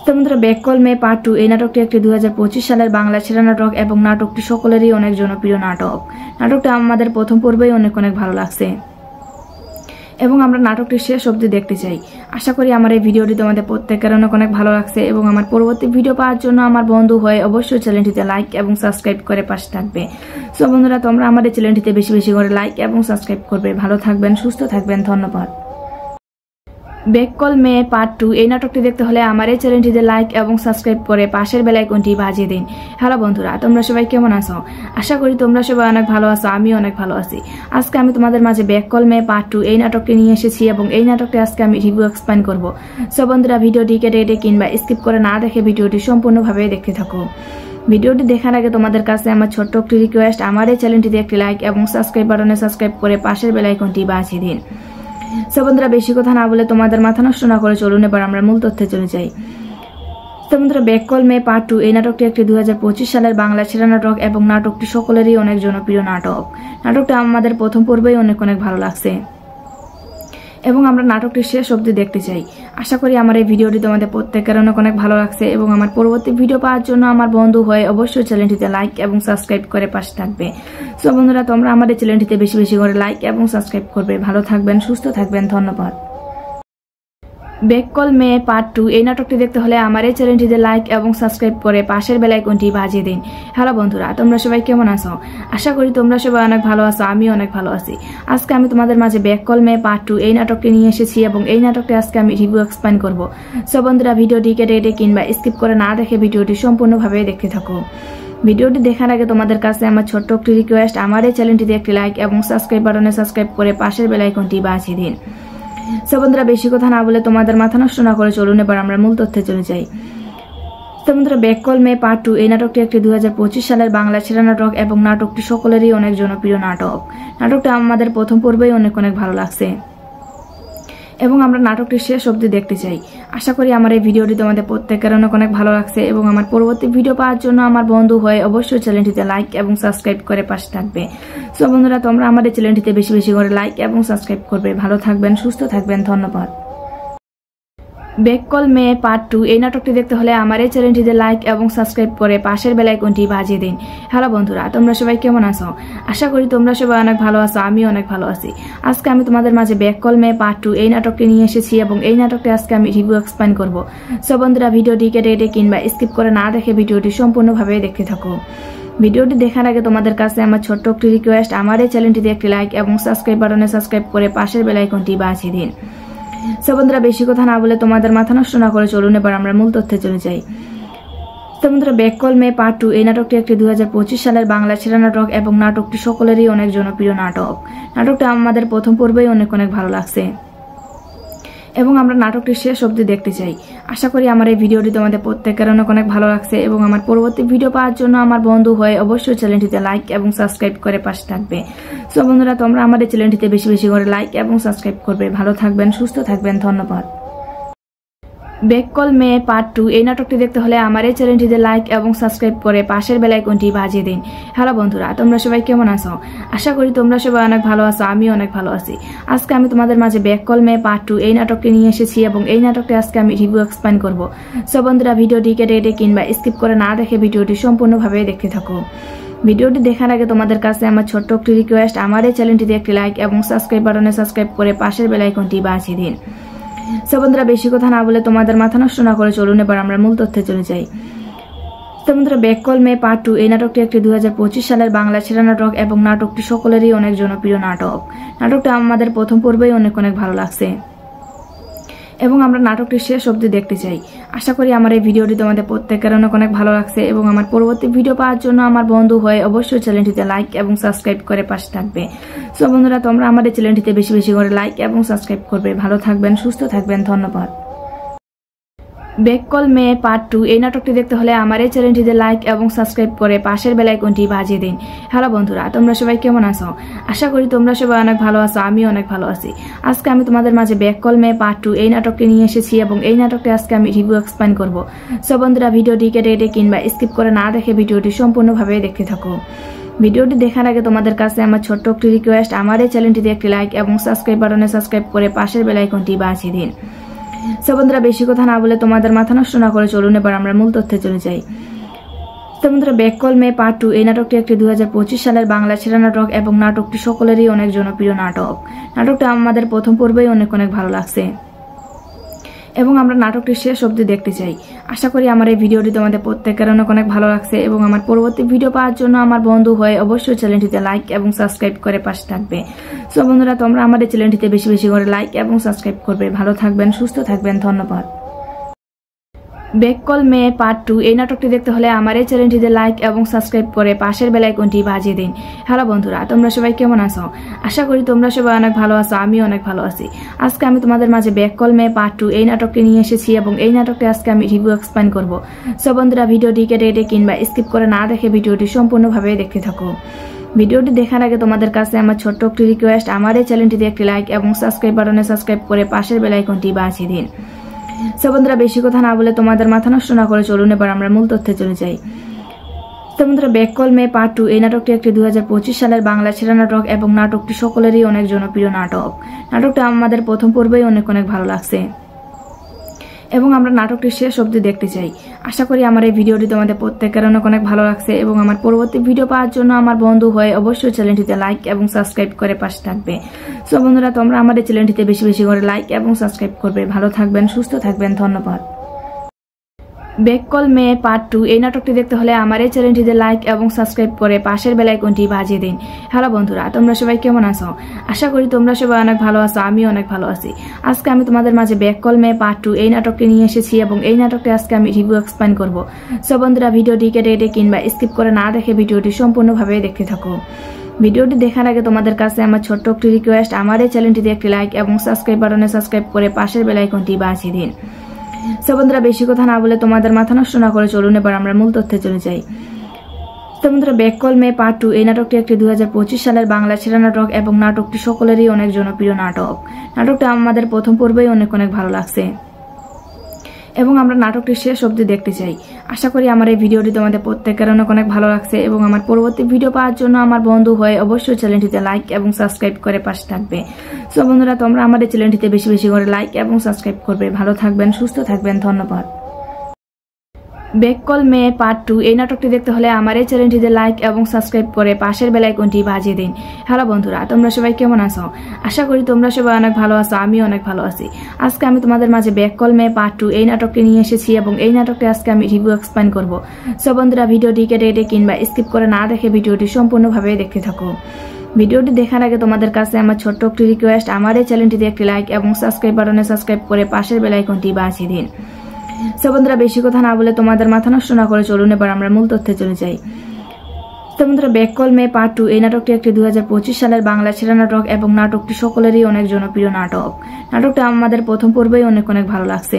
তো বন্ধুরা, বেককল মেয়ে পার্ট 2 এই নাটকটি একটি 2025 সালের বাংলা সেরা নাটক এবং নাটকটি সকলেরই অনেক জনপ্রিয় নাটক। নাটকটা আমাদের প্রথম পর্বেই অনেক ভালো লাগছে এবং আমরা নাটকটি শেষ অবধি দেখতে চাই। আশা করি আমার এই ভিডিওটি তোমাদের প্রত্যেকের অনেক ভালো লাগছে এবং আমার পরবর্তী ভিডিও পাওয়ার জন্য আমার বন্ধু হয়ে অবশ্যই চ্যানেলটিতে লাইক এবং সাবস্ক্রাইব করে পাশে থাকবে। সো বন্ধুরা, তোমরা আমাদের চ্যানেলটিতে বেশি করে লাইক এবং সাবস্ক্রাইব করবে। ভালো থাকবেন, সুস্থ থাকবেন, ধন্যবাদ। বেককল মেয়ে পার্ট 2 এই নাটকটি দেখতে হলে আমার এই চ্যানেলটিতে লাইক এবং সাবস্ক্রাইব করে পাশের বেল আইকনটি বাজিয়ে দিন। হ্যালো বন্ধুরা, তোমরা সবাই কেমন আছো? আশা করি তোমরা সবাই অনেক ভালো আছো, আমিও অনেক ভালো আছি। আজকে আমি তোমাদের মাঝে বেককল মেয়ে পার্ট 2 এই নাটকটি নিয়ে এসেছি এবং এই নাটকটি আজকে আমি রিভিউ এক্সপ্লেইন করব। সো বন্ধুরা, ভিডিওটি কেটে কিংবা স্কিপ করে না দেখে ভিডিওটি সম্পূর্ণভাবে দেখতে থাকো। ভিডিওটি দেখার আগে তোমাদের কাছে আমার ছোট্ট একটি রিকোয়েস্ট, আমার এই চ্যানেলটিতে একটি লাইক এবং সাবস্ক্রাইব বাটনে সাবস্ক্রাইব করে পাশের বেল আইকনটি বাজিয়ে দিন। সো বন্ধুরা, বেশি কথা না বলে তোমাদের মাথা নষ্ট না করে চলুন এবার আমরা মূল তথ্যে চলে যাই। তো বন্ধুরা, বেককল মেয়ে পার্ট 2 এই নাটকটি একটি 2025 সালের বাংলা সেরা নাটক এবং নাটকটি সকলেরই অনেক জনপ্রিয় নাটক। নাটকটা আমাদের প্রথম পর্বেই অনেক ভালো লাগছে এবং আমরা নাটকটি শেষ অবধি দেখতে চাই। আশা করি আমার এই ভিডিওটি তোমাদের প্রত্যেকের অনেক ভালো লাগছে এবং আমার পরবর্তী ভিডিও পাওয়ার জন্য আমার বন্ধু হয়ে অবশ্যই চ্যানেলটিতে লাইক এবং সাবস্ক্রাইব করে পাশে থাকবে। সো বন্ধুরা, তোমরা আমাদের চ্যানেলটিতে বেশি করে লাইক এবং সাবস্ক্রাইব করবে। ভালো থাকবেন, সুস্থ থাকবেন, ধন্যবাদ। বেককল মেয়ে পার্ট 2 এই নাটকটি দেখতে হলে আমার এই চ্যানেলটিতে লাইক এবং সাবস্ক্রাইব করে পাশের বেল আইকনটি বাজিয়ে দিন। হ্যালো বন্ধুরা, তোমরা সবাই কেমন আছো? আশা করি তোমরা সবাই অনেক ভালো আছো, আমিও অনেক ভালো আছি। আজকে আমি তোমাদের মাঝে বেককল মেয়ে পার্ট 2 এই নাটকটি নিয়ে এসেছি এবং এই নাটকটি আজকে আমি রিভিউ এক্সপ্লেইন করব। সো বন্ধুরা, ভিডিওটি কেটে কিংবা স্কিপ করে না দেখে ভিডিওটি সম্পূর্ণভাবে দেখতে থাকো। ভিডিওটি দেখার আগে তোমাদের কাছে আমার ছোট্ট একটি রিকোয়েস্ট, আমার এই চ্যানেলটিতে একটি লাইক এবং সাবস্ক্রাইব বাটনে সাবস্ক্রাইব করে পাশের বেল আইকনটি বাজিয়ে দিন। সো বন্ধুরা, বেশি কথা না বলে তোমাদের মাথা নষ্ট না করে চলুন এবার আমরা মূল তথ্যে চলে যাই। তো বন্ধুরা, বেককল মেয়ে পার্ট 2 এই নাটকটি একটি 2025 সালের বাংলা সেরা নাটক এবং নাটকটি সকলেরই অনেক জনপ্রিয় নাটক। নাটকটা আমাদের প্রথম পর্বেই অনেক ভালো লাগছে এবং আমরা নাটকটি শেষ অবধি দেখতে চাই। আশা করি আমার এই ভিডিওটি তোমাদের প্রত্যেকের অনেক ভালো লাগছে এবং আমার পরবর্তী ভিডিও পাওয়ার জন্য আমার বন্ধু হয়ে অবশ্যই চ্যানেলটিতে লাইক এবং সাবস্ক্রাইব করে পাশে থাকবে। সো বন্ধুরা, তোমরা আমাদের চ্যানেলটিতে বেশি করে লাইক এবং সাবস্ক্রাইব করবে। ভালো থাকবেন, সুস্থ থাকবেন, ধন্যবাদ। বেককল মেয়ে পার্ট 2 এই নাটকটি দেখতে হলে আমার এই চ্যানেলটিতে লাইক এবং সাবস্ক্রাইব করে পাশের বেল আইকনটি বাজিয়ে দিন। হ্যালো বন্ধুরা, তোমরা সবাই কেমন আছো? আশা করি তোমরা সবাই অনেক ভালো আছো, আমিও অনেক ভালো আছি। আজকে আমি তোমাদের মাঝে বেককল মেয়ে পার্ট 2 এই নাটকটি নিয়ে এসেছি এবং এই নাটকটি আজকে আমি রিভিউ এক্সপ্লেইন করব। সো বন্ধুরা, ভিডিওটি কেটে কিংবা স্কিপ করে না দেখে ভিডিওটি সম্পূর্ণভাবে দেখতে থাকো। ভিডিওটি দেখার আগে তোমাদের কাছে আমার ছোট্ট একটি রিকোয়েস্ট, আমার এই চ্যানেলটিতে একটি লাইক এবং সাবস্ক্রাইব বাটনে সাবস্ক্রাইব করে পাশের বেল আইকনটি বাজিয়ে দিন। সো বন্ধুরা, বেশি কথা না বলে তোমাদের মাথা নষ্ট না করে চলুন এবার আমরা মূল তথ্যে চলে যাই। তো বন্ধুরা, বেককল মেয়ে পার্ট 2 এই নাটকটি একটি 2025 সালের বাংলা সেরা নাটক এবং নাটকটি সকলেরই অনেক জনপ্রিয় নাটক। নাটকটা আমাদের প্রথম পর্বেই অনেক ভালো লাগছে এবং আমরা নাটকটি শেষ অবধি দেখতে চাই। আশা করি আমার এই ভিডিওটি তোমাদের প্রত্যেকের অনেক অনেক ভালো লাগছে এবং আমার পরবর্তী ভিডিও পাওয়ার জন্য আমার বন্ধু হয়ে অবশ্যই চ্যানেলটিতে লাইক এবং সাবস্ক্রাইব করে পাশে থাকবে। সো বন্ধুরা, তোমরা আমাদের চ্যানেলটিতে বেশি বেশি করে লাইক এবং সাবস্ক্রাইব করবে। ভালো থাকবেন, সুস্থ থাকবেন, ধন্যবাদ। ব্যাক কল মেয়ে পার্ট 2 এই নাটকটি দেখতে হলে আমার এই চ্যানেলটিতে লাইক এবং সাবস্ক্রাইব করে পাশের বেল আইকনটি বাজিয়ে দিন। হ্যালো বন্ধুরা, তোমরা সবাই কেমন আছো? আশা করি তোমরা সবাই অনেক ভালো আছো, আমিও অনেক ভালো আছি। আজকে আমি তোমাদের মাঝে ব্যাক কল মেয়ে পার্ট 2 এই নাটকটি নিয়ে এসেছি এবং এই নাটকটি আজকে আমি রিভিউ এক্সপ্লেইন করব। সো বন্ধুরা, ভিডিওটি কেটে কিংবা স্কিপ করে না দেখে ভিডিওটি সম্পূর্ণভাবে দেখতে থাকো। ভিডিওটি দেখার আগে তোমাদের কাছে আমার ছোট্ট একটি রিকোয়েস্ট, আমার এই চ্যানেলটিতে একটি লাইক এবং সাবস্ক্রাইব বাটনে সাবস্ক্রাইব করে পাশের বেল আইকনটি বাজিয়ে দিন। সো বন্ধুরা, বেশি কথা না বলে তোমাদের মাথা নষ্ট না করে চলুন এবার আমরা মূল তথ্যে চলে যাই। তো বন্ধুরা, ব্যাক কল মেয়ে পার্ট 2 এই নাটকটি একটি 2025 সালের বাংলা ছেড়া নাটক এবং নাটকটি সকলেরই অনেক জনপ্রিয় নাটক। নাটকটা আমাদের প্রথম পর্বেই অনেক অনেক ভালো লাগছে এবং আমরা নাটকটি শেষ অবধি দেখতে চাই। আশা করি আমার এই ভিডিওটি তোমাদের প্রত্যেকের অনেক অনেক ভালো লাগছে এবং আমার পরবর্তী ভিডিও পাওয়ার জন্য আমার বন্ধু হয়ে অবশ্যই চ্যানেলটিতে লাইক এবং সাবস্ক্রাইব করে পাশে থাকবে। সো বন্ধুরা, তোমরা আমাদের চ্যানেলটিতে বেশি বেশি করে লাইক এবং সাবস্ক্রাইব করবে। ভালো থাকবেন, সুস্থ থাকবেন, ধন্যবাদ। ব্যাক কল মেয়ে পার্ট 2 এই নাটকটি দেখতে হলে আমার এই চ্যানেলটিতে লাইক এবং সাবস্ক্রাইব করে পাশের বেল আইকনটি বাজিয়ে দিন। হ্যালো বন্ধুরা, তোমরা সবাই কেমন আছো? আশা করি তোমরা সবাই অনেক ভালো আছো, আমিও অনেক ভালো আছি। আজকে আমি তোমাদের মাঝে ব্যাক কল মেয়ে পার্ট 2 এই নাটকটি নিয়ে এসেছি এবং এই নাটকটি আজকে আমি রিভিউ এক্সপ্লেইন করব। সো বন্ধুরা, ভিডিওটি কেটে কিংবা স্কিপ করে না দেখে ভিডিওটি সম্পূর্ণভাবে দেখতে থাকো। ভিডিওটি দেখার আগে তোমাদের কাছে আমার ছোট্ট একটি রিকোয়েস্ট, আমার এই চ্যানেলটিতে একটি লাইক এবং সাবস্ক্রাইব বাটনে সাবস্ক্রাইব করে পাশের বেল আইকনটি বাজিয়ে দিন। সো বন্ধুরা, বেশি কথা না বলে তোমাদের মাথা নষ্ট না করে চলুন এবার আমরা মূল তথ্যে চলে যাই। তো বন্ধুরা, ব্যাক কল মেয়ে পার্ট 2 এই নাটকটি একটি 2025 সালের বাংলা ছেড়া নাটক এবং নাটকটি সকলেরই অনেক জনপ্রিয় নাটক। নাটকটা আমাদের প্রথম পর্বেই অনেক অনেক ভালো লাগছে এবং আমরা নাটকটি শেষ অবধি দেখতে চাই। আশা করি আমার এই ভিডিওটি তোমাদের প্রত্যেকের অনেক অনেক ভালো লাগছে এবং আমার পরবর্তী ভিডিও পাওয়ার জন্য আমার বন্ধু হয়ে অবশ্যই চ্যানেলটিতে লাইক এবং সাবস্ক্রাইব করে পাশে থাকবে। সো বন্ধুরা, তোমরা আমাদের চ্যানেলটিতে বেশি বেশি করে লাইক এবং সাবস্ক্রাইব করবে। ভালো থাকবেন, সুস্থ থাকবেন, ধন্যবাদ। ব্যাক কল মেয়ে পার্ট 2 এই নাটকটি দেখতে হলে আমার এই চ্যানেলটিতে লাইক এবং সাবস্ক্রাইব করে পাশের বেল আইকনটি বাজিয়ে দিন। হ্যালো বন্ধুরা, তোমরা সবাই কেমন আছো? আশা করি তোমরা সবাই অনেক ভালো আছো, আমিও অনেক ভালো আছি। আজকে আমি তোমাদের মাঝে ব্যাক কল মেয়ে পার্ট 2 এই নাটকটি নিয়ে এসেছি এবং এই নাটকটি আজকে আমি রিভিউ এক্সপ্লেইন করব। সো বন্ধুরা, ভিডিওটি কেটে কিংবা স্কিপ করে না দেখে ভিডিওটি সম্পূর্ণভাবে দেখতে থাকো। ভিডিওটি দেখার আগে তোমাদের কাছে আমার ছোট্ট একটি রিকোয়েস্ট, আমার এই চ্যানেলটিতে একটি লাইক এবং সাবস্ক্রাইব বাটনে সাবস্ক্রাইব করে পাশের বেল আইকনটি বাজিয়ে দিন। সো বন্ধুরা, বেশি কথা না বলে তোমাদের মাথা নষ্ট না করে চলুন এবার আমরা মূল তথ্যে চলে যাই। তো বন্ধুরা, ব্যাক কল মেয়ে পার্ট 2 এই নাটকটি একটি 2025 সালের বাংলা ছেড়া নাটক এবং নাটকটি সকলেরই অনেক জনপ্রিয় নাটক। নাটকটা আমাদের প্রথম পর্বেই অনেক অনেক ভালো লাগছে এবং আমরা নাটকটি শেষ অবধি দেখতে চাই। আশা করি আমার এই ভিডিওটি তোমাদের প্রত্যেকের অনেক অনেক ভালো লাগছে এবং আমার পরবর্তী ভিডিও পাওয়ার জন্য আমার বন্ধু হয়ে অবশ্যই চ্যানেলটিতে লাইক এবং সাবস্ক্রাইব করে পাশে থাকবে। সো বন্ধুরা, তোমরা আমাদের চ্যানেলটিতে বেশি বেশি করে লাইক এবং সাবস্ক্রাইব করবে। ভালো থাকবেন, সুস্থ থাকবেন, ধন্যবাদ। ব্যাক কল মেয়ে পার্ট 2 এই নাটকটি দেখতে হলে আমার এই চ্যানেলটিতে লাইক এবং সাবস্ক্রাইব করে পাশের বেল আইকনটি বাজিয়ে দিন। হ্যালো বন্ধুরা, তোমরা সবাই কেমন আছো? আশা করি তোমরা সবাই অনেক ভালো আছো, আমিও অনেক ভালো আছি। আজকে আমি তোমাদের মাঝে ব্যাক কল মেয়ে পার্ট 2 এই নাটকটি নিয়ে এসেছি এবং এই নাটকটি আজকে আমি রিভিউ এক্সপ্লেইন করব। সো বন্ধুরা, ভিডিওটি কেটে কিংবা স্কিপ করে না দেখে ভিডিওটি সম্পূর্ণভাবে দেখতে থাকো। ভিডিওটি দেখার আগে তোমাদের কাছে আমার ছোট্ট একটি রিকোয়েস্ট, আমার এই চ্যানেলটিতে একটি লাইক এবং সাবস্ক্রাইব বাটনে সাবস্ক্রাইব করে পাশের বেল আইকনটি বাজিয়ে দিন। সো বন্ধুরা, বেশি কথা না বলে তোমাদের মাথা নষ্ট না করে চলুন এবার আমরা মূল তথ্যে চলে যাই। তো বন্ধুরা, ব্যাক কল মেয়ে পার্ট 2 এই নাটকটি একটি 2025 সালের বাংলা ছেড়া নাটক এবং নাটকটি সকলেরই অনেক জনপ্রিয় নাটক। নাটকটা আমাদের প্রথম পর্বেই অনেক অনেক ভালো লাগছে এবং আমরা নাটকটি শেষ অবধি দেখতে চাই। আশা করি আমার এই ভিডিওটি তোমাদের প্রত্যেকের অনেক অনেক ভালো লাগছে এবং আমার পরবর্তী ভিডিও পাওয়ার জন্য আমার বন্ধু হয়ে অবশ্যই চ্যানেলটিতে লাইক এবং সাবস্ক্রাইব করে পাশে থাকবে। সো বন্ধুরা, তোমরা আমাদের চ্যানেলটিতে বেশি বেশি করে লাইক এবং সাবস্ক্রাইব করবে। ভালো থাকবেন, সুস্থ থাকবেন, ধন্যবাদ। ব্যাক কল মেয়ে পার্ট 2 এই নাটকটি দেখতে হলে আমার এই চ্যানেলটিতে লাইক এবং সাবস্ক্রাইব করে পাশের বেল আইকনটি বাজিয়ে দিন। হ্যালো বন্ধুরা, তোমরা সবাই কেমন আছো? আশা করি তোমরা সবাই অনেক ভালো আছো, আমিও অনেক ভালো আছি। আজকে আমি তোমাদের মাঝে ব্যাক কল মেয়ে পার্ট 2 এই নাটকটি নিয়ে এসেছি এবং এই নাটকটি আজকে আমি রিভিউ এক্সপ্লেইন করব। সো বন্ধুরা, ভিডিওটি কেটে কিংবা স্কিপ করে না দেখে ভিডিওটি সম্পূর্ণভাবে দেখতে থাকো। ভিডিওটি দেখার আগে তোমাদের কাছে আমার ছোট্ট একটি রিকোয়েস্ট, আমার এই চ্যানেলটিতে একটি লাইক এবং সাবস্ক্রাইব বাটনে সাবস্ক্রাইব করে পাশের বেল আইকনটি বাজিয়ে দিন। সো বন্ধুরা, বেশি কথা না বলে তোমাদের মাথা নষ্ট না করে চলুন এবার আমরা মূল তথ্যে চলে যাই। তো বন্ধুরা, ব্যাক কল মে পার্ট 2 এই নাটকটি একটি 2025 সালের বাংলা ছেড়া নাটক এবং নাটকটি সকলেরই অনেক জনপ্রিয় নাটক। নাটকটা আমাদের প্রথম পর্বেই অনেক ভালো লাগছে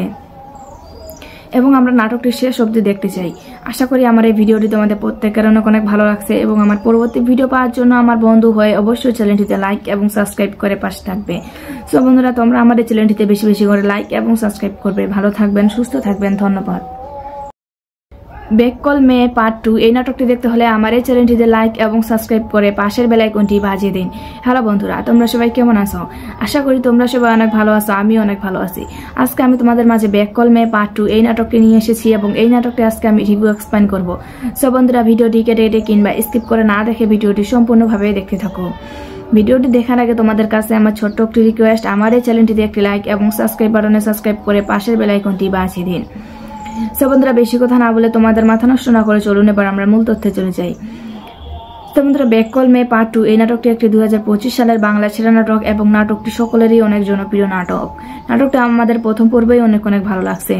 এবং আমরা নাটকটি শেষ অবধি দেখতে চাই। আশা করি আমার এই ভিডিওটি তোমাদের প্রত্যেকের অনেক ভালো লাগছে এবং আমার পরবর্তী ভিডিও পাওয়ার জন্য আমার বন্ধু হয়ে অবশ্যই চ্যানেলটিতে লাইক এবং সাবস্ক্রাইব করে পাশে থাকবে। সো বন্ধুরা, তোমরা আমাদের চ্যানেলটিতে বেশি বেশি করে লাইক এবং সাবস্ক্রাইব করবে। ভালো থাকবেন, সুস্থ থাকবেন, ধন্যবাদ। ব্যাক কল মে পার্ট 2 এই নাটকটি দেখতে হলে আমার এই চ্যানেলটিতে লাইক এবং সাবস্ক্রাইব করে পাশের বেল আইকনটি বাজিয়ে দিন। হ্যালো বন্ধুরা, তোমরা সবাই কেমন আছো? আশা করি তোমরা সবাই অনেক ভালো আছো, আমি অনেক ভালো আছি। আজকে আমি তোমাদের মাঝে ব্যাক কল মে পার্ট 2 এই নাটকটি নিয়ে এসেছি এবং এই নাটকটি আজকে আমি রিভিউ এক্সপ্লেইন করব। সো বন্ধুরা, ভিডিওটি কেটে কিংবা স্কিপ করে না দেখে ভিডিওটি সম্পূর্ণভাবে দেখতে থাকো। ভিডিওটি দেখার আগে তোমাদের কাছে আমার ছোট্ট একটি রিকোয়েস্ট, আমার এই চ্যানেলটিতে একটি লাইক এবং সাবস্ক্রাইব বাটনে সাবস্ক্রাইব করে পাশের বেল আইকনটি বাজিয়ে দিন। সো বন্ধুরা, বেশি কথা না বলে তোমাদের মাথা নষ্ট না করে চলুন এবার আমরা মূল তথ্যে চলে যাই। তো বন্ধুরা, ব্যাক কল মে পার্ট 2 এই নাটকটি একটি 2025 সালের বাংলা ছেড়া নাটক এবং নাটকটি সকলেরই অনেক জনপ্রিয় নাটক। নাটকটা আমাদের প্রথম পর্বেই অনেক ভালো লাগছে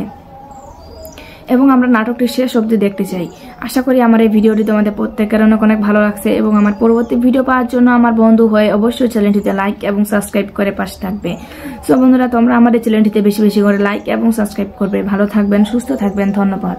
এবং আমরা নাটকটি শেষ অবধি দেখতে চাই। আশা করি আমার এই ভিডিওটি তোমাদের প্রত্যেকের অনেক ভালো লাগছে এবং আমার পরবর্তী ভিডিও পাওয়ার জন্য আমার বন্ধু হয়ে অবশ্যই চ্যানেলটিতে লাইক এবং সাবস্ক্রাইব করে পাশে থাকবে। সো বন্ধুরা, তোমরা আমাদের চ্যানেলটিতে বেশি বেশি করে লাইক এবং সাবস্ক্রাইব করবে। ভালো থাকবেন, সুস্থ থাকবেন, ধন্যবাদ।